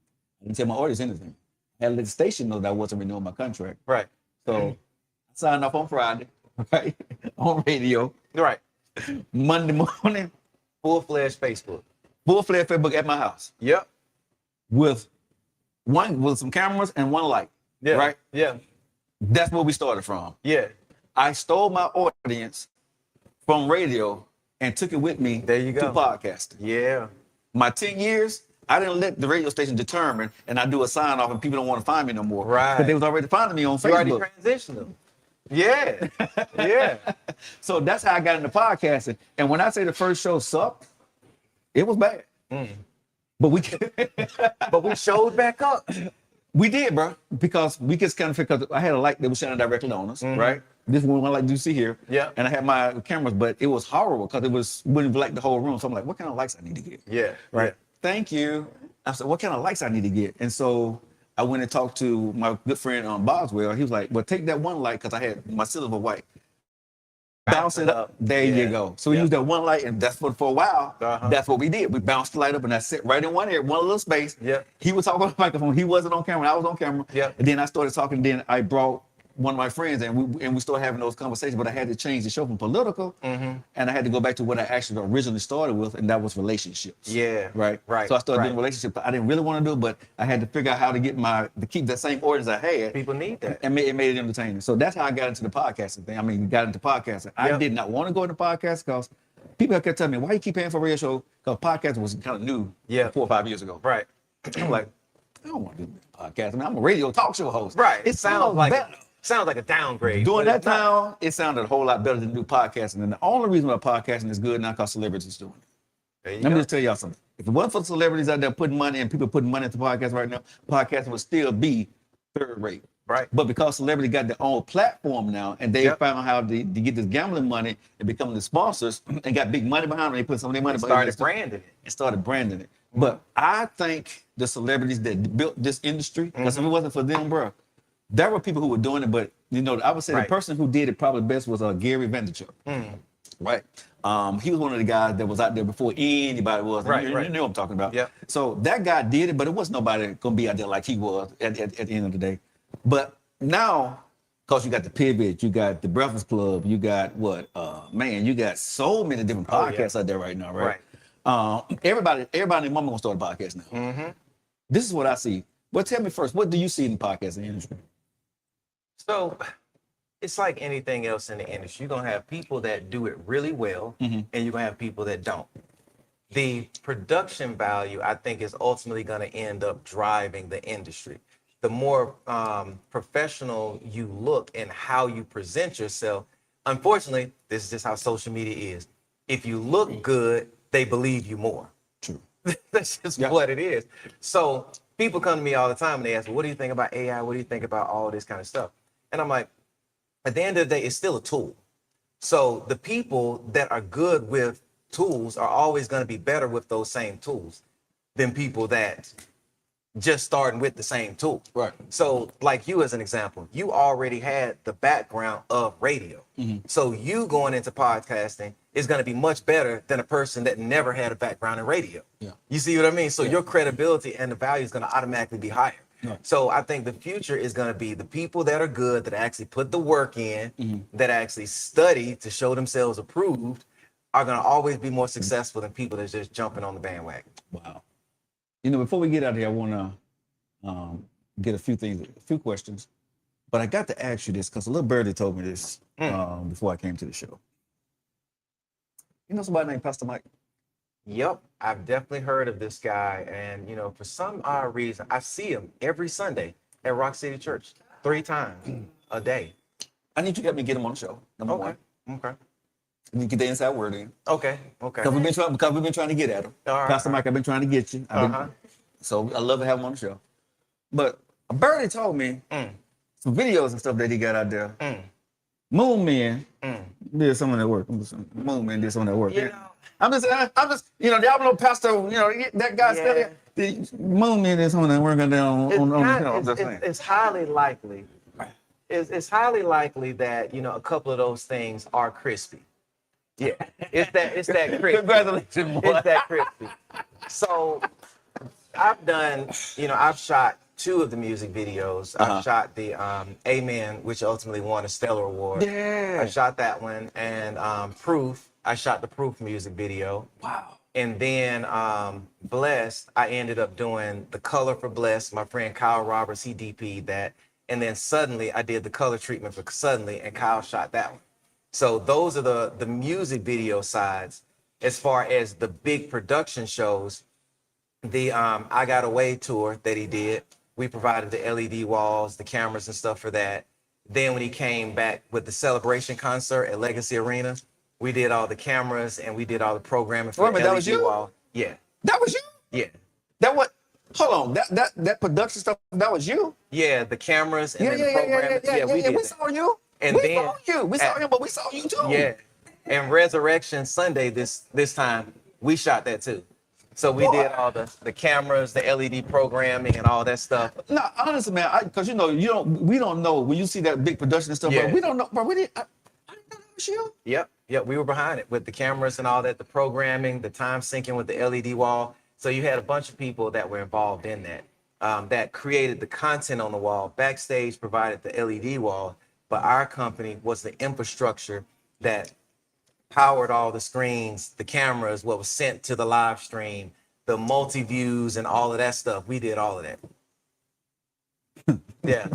Speaker 2: tell my audience anything. I had to let the station know that I wasn't renewing my contract.
Speaker 6: Right.
Speaker 2: So I signed off on Friday, right? On radio.
Speaker 6: Right.
Speaker 2: Monday morning.
Speaker 6: Full-fledged Facebook.
Speaker 2: Full-fledged Facebook at my house.
Speaker 6: Yep.
Speaker 2: With some cameras and one light.
Speaker 6: Yeah.
Speaker 2: Right?
Speaker 6: Yeah.
Speaker 2: That's where we started from.
Speaker 6: Yeah.
Speaker 2: I stole my audience from radio and took it with me
Speaker 6: to
Speaker 2: podcasting.
Speaker 6: Yeah.
Speaker 2: My 10 years, I didn't let the radio station determine, and I do a sign off and people don't want to find me no more.
Speaker 6: Right.
Speaker 2: Because they was already finding me on Facebook.
Speaker 6: You already transitioned them. Yeah. Yeah.
Speaker 2: So that's how I got into podcasting. And when I say the first show sucked, it was bad. But
Speaker 6: we showed back up.
Speaker 2: We did, bro, because we just kind of because I had a light that was shining directly on us, right? This one like you see here.
Speaker 6: Yeah.
Speaker 2: And I had my cameras, but it was horrible because wouldn't like the whole room. So I'm like, what kind of lights I need to get?
Speaker 6: Yeah.
Speaker 2: Right.
Speaker 6: Yeah.
Speaker 2: Thank you. I said, what kind of lights I need to get? And so I went and talked to my good friend Boswell. He was like, well, take that one light, because I had my silver white. Bounce it up. There you go. So we used that one light, and that's for a while. That's what we did. We bounced the light up, and I sit right in one area, one little space.
Speaker 6: Yeah.
Speaker 2: He was talking on the microphone. He wasn't on camera. I was on camera.
Speaker 6: Yeah.
Speaker 2: And then I started talking. Then I brought one of my friends, and we started having those conversations. But I had to change the show from political, and I had to go back to what I actually originally started with, and that was relationships.
Speaker 6: Yeah.
Speaker 2: Right.
Speaker 6: Right.
Speaker 2: So I started doing relationships. I didn't really want to do it, but I had to figure out how to keep that same audience I had.
Speaker 6: People need that.
Speaker 2: And it made it entertaining. So that's how I got into the podcasting thing. I mean, got into podcasting. I did not want to go into podcast because people kept telling me, why you keep paying for a radio show? Because podcasting was kind of new 4 or 5 years ago.
Speaker 6: Right.
Speaker 2: I'm like, I don't want to do podcast. I mean, I'm a radio talk show host.
Speaker 6: Right.
Speaker 2: It sounds like
Speaker 6: better. Sounds like a downgrade.
Speaker 2: During that time, it sounded a whole lot better than do podcasting. And the only reason why podcasting is good now because celebrities doing it. Let me just tell y'all something. If it wasn't for celebrities out there putting money and people putting money into podcasts right now, podcasting would still be third rate.
Speaker 6: Right.
Speaker 2: But because celebrity got their own platform now, and they
Speaker 6: Yep.
Speaker 2: found how to get this gambling money and become the sponsors and got big money behind them, they put some of their money
Speaker 6: They
Speaker 2: behind
Speaker 6: started branding it.
Speaker 2: and started branding it. But I think the celebrities that built this industry, because if it wasn't for them, bro, there were people who were doing it. But you know, I would say
Speaker 6: Right.
Speaker 2: the person who did it probably best was Gary Vaynerchuk. Right. He was one of the guys that was out there before anybody was.
Speaker 6: Right,
Speaker 2: You
Speaker 6: right.
Speaker 2: know what I'm talking about.
Speaker 6: Yep.
Speaker 2: So that guy did it, but it wasn't nobody gonna be out there like he was at the end of the day. But now, because you got the Pivot, you got the Breakfast Club, you got what? Man, you got so many different podcasts out there right now, right? Everybody and their mama gonna start a podcast now. This is what I see. Well, tell me first, what do you see in the podcasting industry?
Speaker 6: So it's like anything else in the industry. You're gonna have people that do it really well, and you're gonna have people that don't. The production value, I think, is ultimately gonna end up driving the industry. The more professional you look and how you present yourself, unfortunately, this is just how social media is. If you look good, they believe you more.
Speaker 2: True.
Speaker 6: That's just what it is. So people come to me all the time and they ask, well, what do you think about AI? What do you think about all this kind of stuff? And I'm like, at the end of the day, it's still a tool. So the people that are good with tools are always going to be better with those same tools than people that just starting with the same tool.
Speaker 2: Right.
Speaker 6: So like you as an example, you already had the background of radio. So you going into podcasting is going to be much better than a person that never had a background in radio.
Speaker 2: Yeah.
Speaker 6: You see what I mean? So your credibility and the value is going to automatically be higher.
Speaker 2: Right.
Speaker 6: So I think the future is going to be the people that are good, that actually put the work in, that actually study to show themselves approved, are going to always be more successful than people that's just jumping on the bandwagon.
Speaker 2: Wow. You know, before we get out of here, I want to get a few questions. But I got to ask you this because a little birdie told me this before I came to the show. You know somebody named Pastor Mike?
Speaker 6: Yep, I've definitely heard of this guy. And, you know, for some odd reason, I see him every Sunday at Rock City Church 3 times a day.
Speaker 2: I need you to help me get him on the show. Number one.
Speaker 6: Okay.
Speaker 2: You get the inside word in.
Speaker 6: Okay.
Speaker 2: Because we've been trying to get at him.
Speaker 6: All right.
Speaker 2: Pastor Mike, I've been trying to get you. So I love to have him on the show. But a birdie told me some videos and stuff that he got out there. Moon Man did some of that work. Moon Man did some of that work.
Speaker 6: You know,
Speaker 2: I'm just, you know, y'all know Pastor, you know, that guy
Speaker 6: Yeah.
Speaker 2: the Moon Man did some of that work out there on I'm just saying.
Speaker 6: it's highly likely. It's highly likely that, you know, a couple of those things are crispy. Yeah, it's that crispy.
Speaker 2: Congratulations, boy.
Speaker 6: It's that crispy. So I've shot 2 of the music videos. I've shot the Amen, which ultimately won a Stellar Award.
Speaker 2: Yeah.
Speaker 6: I shot that one. And Proof, I shot the Proof music video.
Speaker 2: Wow.
Speaker 6: And then Blessed, I ended up doing the color for Blessed. My friend Kyle Roberts, he DP'd that. And then Suddenly, I did the color treatment for Suddenly, and Kyle shot that one. So those are the music video sides. As far as the big production shows, the I Got Away tour that he did, we provided the LED walls, the cameras and stuff for that. Then when he came back with the Celebration concert at Legacy Arena, we did all the cameras and we did all the programming for the
Speaker 2: that
Speaker 6: LED
Speaker 2: was you?
Speaker 6: wall. Yeah.
Speaker 2: That was you?
Speaker 6: Yeah.
Speaker 2: That what? Hold on. That production stuff, that was you?
Speaker 6: Yeah, the cameras and then the programming. We did
Speaker 2: We
Speaker 6: that.
Speaker 2: saw you.
Speaker 6: And
Speaker 2: we
Speaker 6: then
Speaker 2: saw you. We saw him, but we saw you too.
Speaker 6: Yeah. And Resurrection Sunday this time, we shot that too. So we did all the cameras, the LED programming, and all that stuff.
Speaker 2: No, honestly, man, because we don't know when you see that big production and stuff.
Speaker 6: Yeah.
Speaker 2: But we don't know, bro. I didn't know that was you.
Speaker 6: Yep, we were behind it with the cameras and all that, the programming, the time syncing with the LED wall. So you had a bunch of people that were involved in that, that created the content on the wall. Backstage provided the LED wall, but our company was the infrastructure that powered all the screens, the cameras, what was sent to the live stream, the multi-views and all of that stuff. We did all of that. Yeah.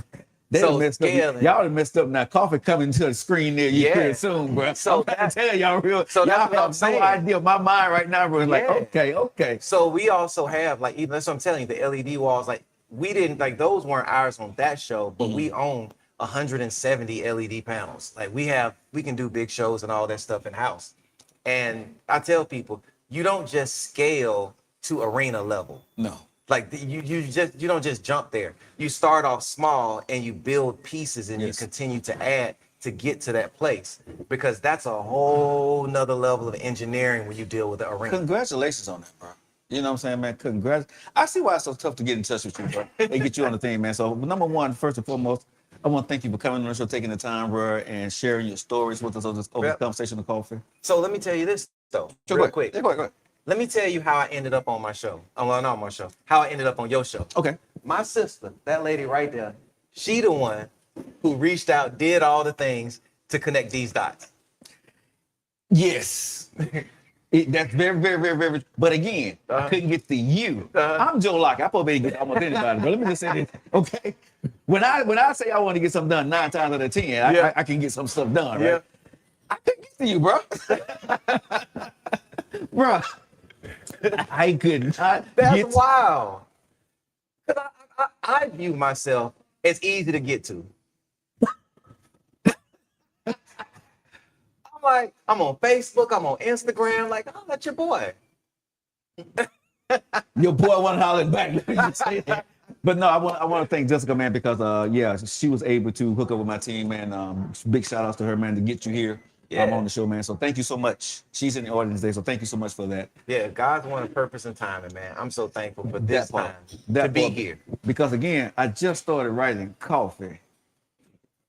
Speaker 2: They
Speaker 6: So
Speaker 2: done messed up.
Speaker 6: scaling.
Speaker 2: Y'all done messed up now. Coffee coming to the screen near you
Speaker 6: Yeah.
Speaker 2: pretty soon, bro.
Speaker 6: So
Speaker 2: I'm trying
Speaker 6: that-
Speaker 2: to tell y'all real.
Speaker 6: so that's
Speaker 2: y'all
Speaker 6: what I'm
Speaker 2: have no
Speaker 6: saying.
Speaker 2: idea. My mind right now, bro, is like,
Speaker 6: Yeah.
Speaker 2: okay.
Speaker 6: So we also have, like, even that's what I'm telling you, the LED walls, like, we didn't, like, those weren't ours on that show, but we own 170 LED panels. Like, we can do big shows and all that stuff in house. And I tell people, you don't just scale to arena level.
Speaker 2: No.
Speaker 6: Like you don't just jump there. You start off small and you build pieces and you
Speaker 2: Yes.
Speaker 6: continue to add to get to that place, because that's a whole nother level of engineering when you deal with the arena.
Speaker 2: Congratulations on that, bro. You know what I'm saying, man? Congrats. I see why it's so tough to get in touch with you, bro. They get you on the thing, man. So number one, first and foremost, I want to thank you for coming on the show, taking the time, bro, and sharing your stories with us over this
Speaker 6: Yep.
Speaker 2: conversation of coffee.
Speaker 6: So let me tell you this though,
Speaker 2: Sure,
Speaker 6: real
Speaker 2: go ahead.
Speaker 6: quick.
Speaker 2: Yeah, go ahead.
Speaker 6: Let me tell you how I ended up on my show. Oh, well, not on my show. How I ended up on your show.
Speaker 2: Okay.
Speaker 6: My sister, that lady right there, she the one who reached out, did all the things to connect these dots.
Speaker 2: Yes. That's very, very, very, very. But again, I couldn't get to you. I'm Joe Locke. I probably ain't get almost anybody. But let me just say this, okay? When I say I want to get something done 9 times out of 10,
Speaker 6: Yeah.
Speaker 2: I can get some stuff done, right?
Speaker 6: Yeah.
Speaker 2: I couldn't get to you, bro. Bro, I could not
Speaker 6: That's
Speaker 2: get
Speaker 6: wild. 'Cause I view myself as easy to get to. I'm like, I'm on Facebook, I'm on Instagram, like, oh, that's your boy.
Speaker 2: your boy want to holler back. Let me just say that. But no, I want to thank Jessica, man, because yeah, she was able to hook up with my team, man. Big shout outs to her, man, to get you here.
Speaker 6: Yeah.
Speaker 2: On the show, man. So thank you so much. She's in the audience today, so thank you so much for that.
Speaker 6: Yeah, God's one of purpose and timing, man. I'm so thankful for this time to be here.
Speaker 2: Because again, I just started writing coffee.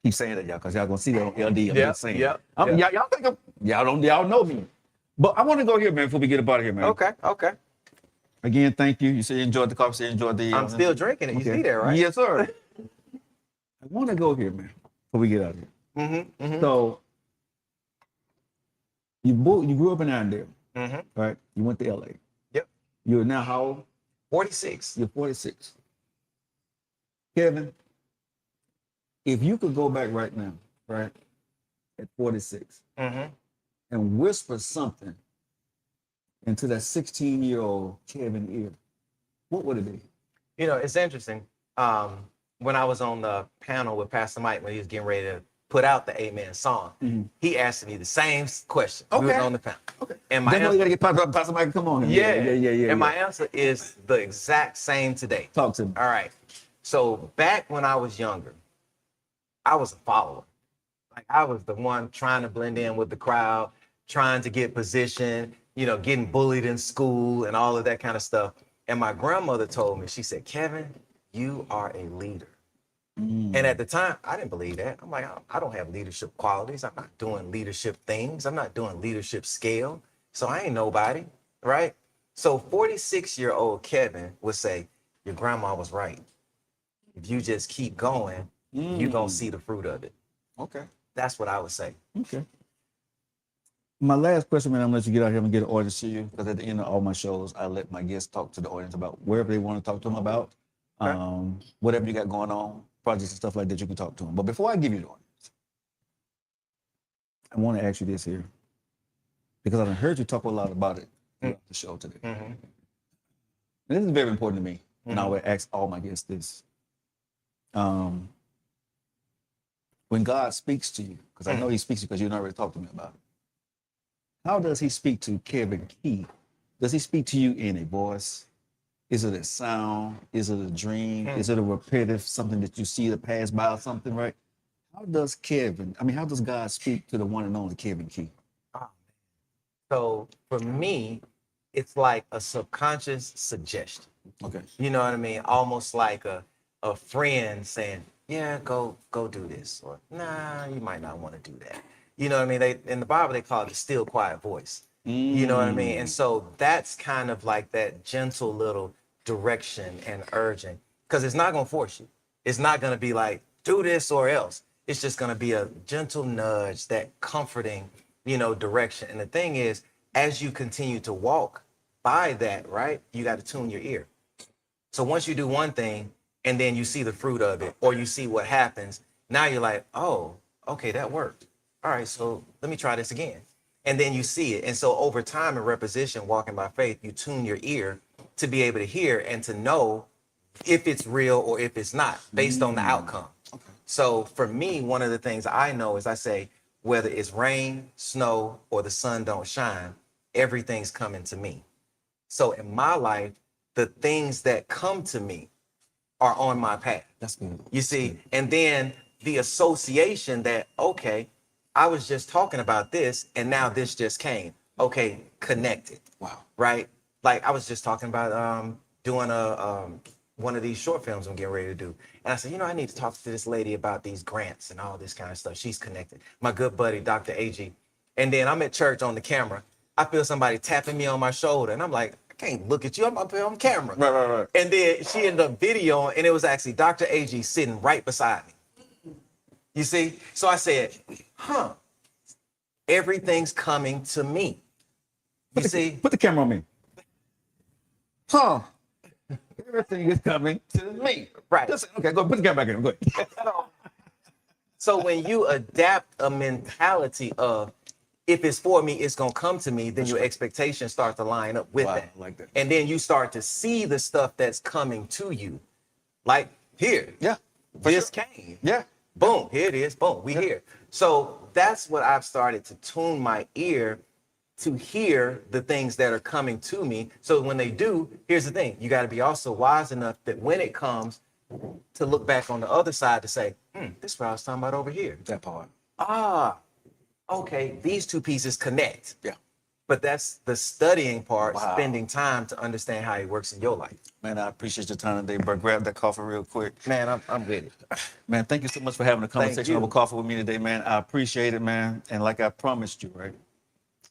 Speaker 2: Keep saying that, y'all, because y'all gonna see that on LD. I'm just saying.
Speaker 6: Yep.
Speaker 2: Y'all think y'all know me. But I want to go here, man, before we get up out of here, man.
Speaker 6: Okay.
Speaker 2: Again, thank you. You say you enjoyed the coffee, say you enjoyed the.
Speaker 6: I'm still drinking it. You see that, right?
Speaker 2: Yes, sir. I want to go here, man, before we get out of here.
Speaker 6: Mm-hmm.
Speaker 2: So you grew up in Allendale,
Speaker 6: Mm-hmm.
Speaker 2: right? You went to LA.
Speaker 6: Yep.
Speaker 2: You're now how old?
Speaker 6: 46.
Speaker 2: You're 46. Kevin, if you could go back right now, right, at 46,
Speaker 6: Mm-hmm.
Speaker 2: and whisper something into that 16-year-old Kevin ear, what would it be?
Speaker 6: You know, it's interesting. When I was on the panel with Pastor Mike, when he was getting ready to put out the Amen song, he asked me the same question. We was
Speaker 2: Okay.
Speaker 6: on the panel.
Speaker 2: Okay.
Speaker 6: And my
Speaker 2: Definitely
Speaker 6: answer,
Speaker 2: gotta get Pastor Mike. Come on.
Speaker 6: yeah.
Speaker 2: Yeah.
Speaker 6: And my answer is the exact same today.
Speaker 2: Talk to me.
Speaker 6: All right. So back when I was younger, I was a follower. Like I was the one trying to blend in with the crowd, trying to get position, you know, getting bullied in school and all of that kind of stuff. And my grandmother told me, she said, Kevin, you are a leader. And at the time, I didn't believe that. I'm like, I don't have leadership qualities. I'm not doing leadership things. I'm not doing leadership scale. So I ain't nobody, right? So 46-year-old Kevin would say, your grandma was right. If you just keep going, you're going to see the fruit of it.
Speaker 2: Okay.
Speaker 6: That's what I would say.
Speaker 2: Okay. My last question, man, I'm gonna let you get out here and get an audience to you, because at the end of all my shows, I let my guests talk to the audience about wherever they want to talk to them about. Whatever you got going on, projects and stuff like that, you can talk to them. But before I give you the audience, I want to ask you this here, because I heard you talk a lot about it throughout the show today. And this is very important to me, and I would ask all my guests this. When God speaks to you, because I know he speaks to you because you already talked to me about it, how does he speak to Kevin Key? Does he speak to you in a voice? Is it a sound? Is it a dream? Is it a repetitive, something that you see that pass by or something, right? How does God speak to the one and only Kevin Key?
Speaker 6: So for me, it's like a subconscious suggestion.
Speaker 2: Okay.
Speaker 6: You know what I mean? Almost like a friend saying, yeah, go do this. Or, nah, you might not want to do that. You know what I mean? In the Bible, they call it the still quiet voice. You know what I mean? And so that's kind of like that gentle little direction and urging, because it's not going to force you. It's not going to be like, do this or else. It's just going to be a gentle nudge, that comforting, direction. And the thing is, as you continue to walk by that, right, you got to tune your ear. So once you do one thing and then you see the fruit of it, or you see what happens, now you're like, oh, okay, that worked. All right, so let me try this again. And then you see it. And so over time in repetition, walking by faith, you tune your ear to be able to hear and to know if it's real or if it's not, based on the outcome. Okay. So for me, one of the things I know is I say, whether it's rain, snow, or the sun don't shine, everything's coming to me. So in my life, the things that come to me are on my path.
Speaker 2: That's good.
Speaker 6: You see, and then the association that, okay, I was just talking about this and now this just came. Okay, connected.
Speaker 2: Wow.
Speaker 6: Right? Like I was just talking about doing a one of these short films I'm getting ready to do. And I said, you know, I need to talk to this lady about these grants and all this kind of stuff. She's connected. My good buddy, Dr. AG. And then I'm at church on the camera. I feel somebody tapping me on my shoulder and I'm like, I can't look at you. I'm up here on camera.
Speaker 2: Right.
Speaker 6: And then she ended up videoing, and it was actually Dr. AG sitting right beside me. You see? So I said, everything's coming to me. You see?
Speaker 2: Put the camera on me. Everything is coming to me.
Speaker 6: Right.
Speaker 2: Okay, go put the camera back in. Go ahead.
Speaker 6: So when you adapt a mentality of, if it's for me, it's going to come to me, then your expectations start to line up with that.
Speaker 2: I like that.
Speaker 6: And then you start to see the stuff that's coming to you. Like here.
Speaker 2: Yeah.
Speaker 6: This came.
Speaker 2: Yeah.
Speaker 6: Boom. Here it is. Boom. We here. So that's what I've started to tune my ear to hear the things that are coming to me. So when they do, here's the thing. You got to be also wise enough that when it comes, to look back on the other side to say, this is what I was talking about over here.
Speaker 2: That part.
Speaker 6: Okay, these two pieces connect.
Speaker 2: Yeah.
Speaker 6: But that's the studying part,
Speaker 2: Wow.
Speaker 6: spending time to understand how it works in your life.
Speaker 2: Man, I appreciate your time today, bro. Grab that coffee real quick.
Speaker 6: Man, I'm with it.
Speaker 2: Man, thank you so much for having a conversation
Speaker 6: you.
Speaker 2: over coffee with me today, man. I appreciate it, man. And like I promised you, right?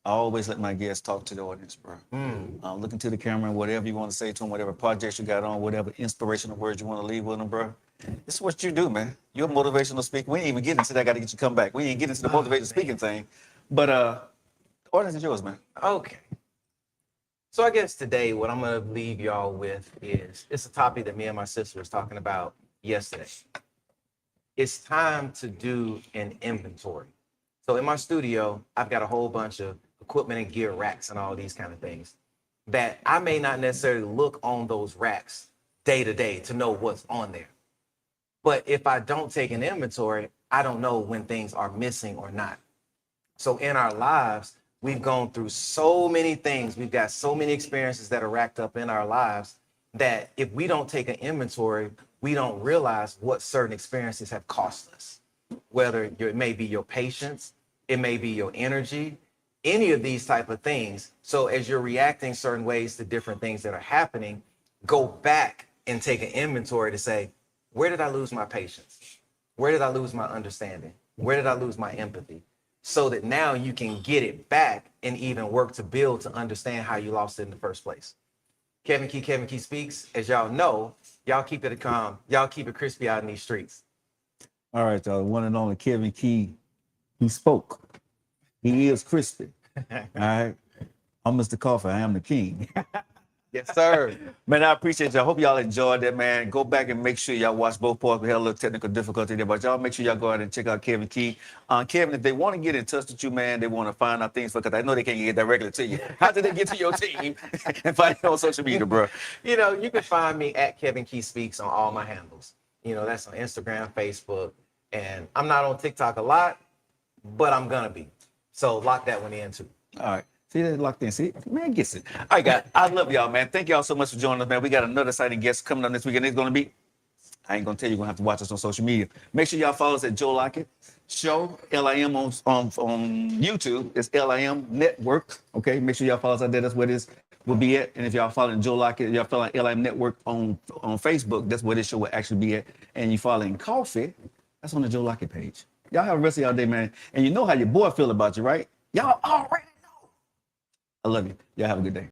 Speaker 2: I always let my guests talk to the audience, bro. Look into the camera and whatever you want to say to them, whatever projects you got on, whatever inspirational words you want to leave with them, bro. This is what you do, man. You're a motivational speaker. We ain't even get into that. I got to get you to come back. We ain't get into the motivational speaking thing. But the audience is yours, man.
Speaker 6: Okay. So I guess today what I'm going to leave y'all with is, it's a topic that me and my sister was talking about yesterday. It's time to do an inventory. So in my studio, I've got a whole bunch of equipment and gear racks and all these kind of things that I may not necessarily look on those racks day to day to know what's on there. But if I don't take an inventory, I don't know when things are missing or not. So in our lives, we've gone through so many things. We've got so many experiences that are racked up in our lives that if we don't take an inventory, we don't realize what certain experiences have cost us. Whether it may be your patience, it may be your energy, any of these type of things. So as you're reacting certain ways to different things that are happening, go back and take an inventory to say, where did I lose my patience? Where did I lose my understanding? Where did I lose my empathy? So that now you can get it back and even work to build to understand how you lost it in the first place. Kevin Key Speaks. As y'all know, y'all keep it calm. Y'all keep it crispy out in these streets.
Speaker 2: All right, y'all. One and only Kevin Key. He spoke. He is crispy. All right. I'm Mr. Coffee. I am the king.
Speaker 6: Yes, sir.
Speaker 2: Man, I appreciate y'all. Hope y'all enjoyed that, man. Go back and make sure y'all watch both parts. We had a little technical difficulty there, but y'all make sure y'all go out and check out Kevin Key. Kevin, if they want to get in touch with you, man, they want to find out things, because I know they can't get directly to you. How did they get to your team and find you on social media, bro?
Speaker 6: You know, you can find me at Kevin Key Speaks on all my handles. You know, that's on Instagram, Facebook, and I'm not on TikTok a lot, but I'm gonna be. So lock that one in too.
Speaker 2: All right. See, they're locked in. See, man gets it. All right, guys. I love y'all, man. Thank y'all so much for joining us, man. We got another exciting guest coming up this weekend. It's going to be, I ain't going to tell you, you're going to have to watch us on social media. Make sure y'all follow us at Joe Lockett Show, LIM on YouTube. It's LIM Network. Okay, make sure y'all follow us out there. That's where this will be at. And if y'all following Joe Lockett, y'all following LIM Network on Facebook, that's where this show will actually be at. And you following Coffee, that's on the Joe Lockett page. Y'all have the rest of y'all day, man. And you know how your boy feel about you, right? Y'all already know. I love you. Y'all have a good day.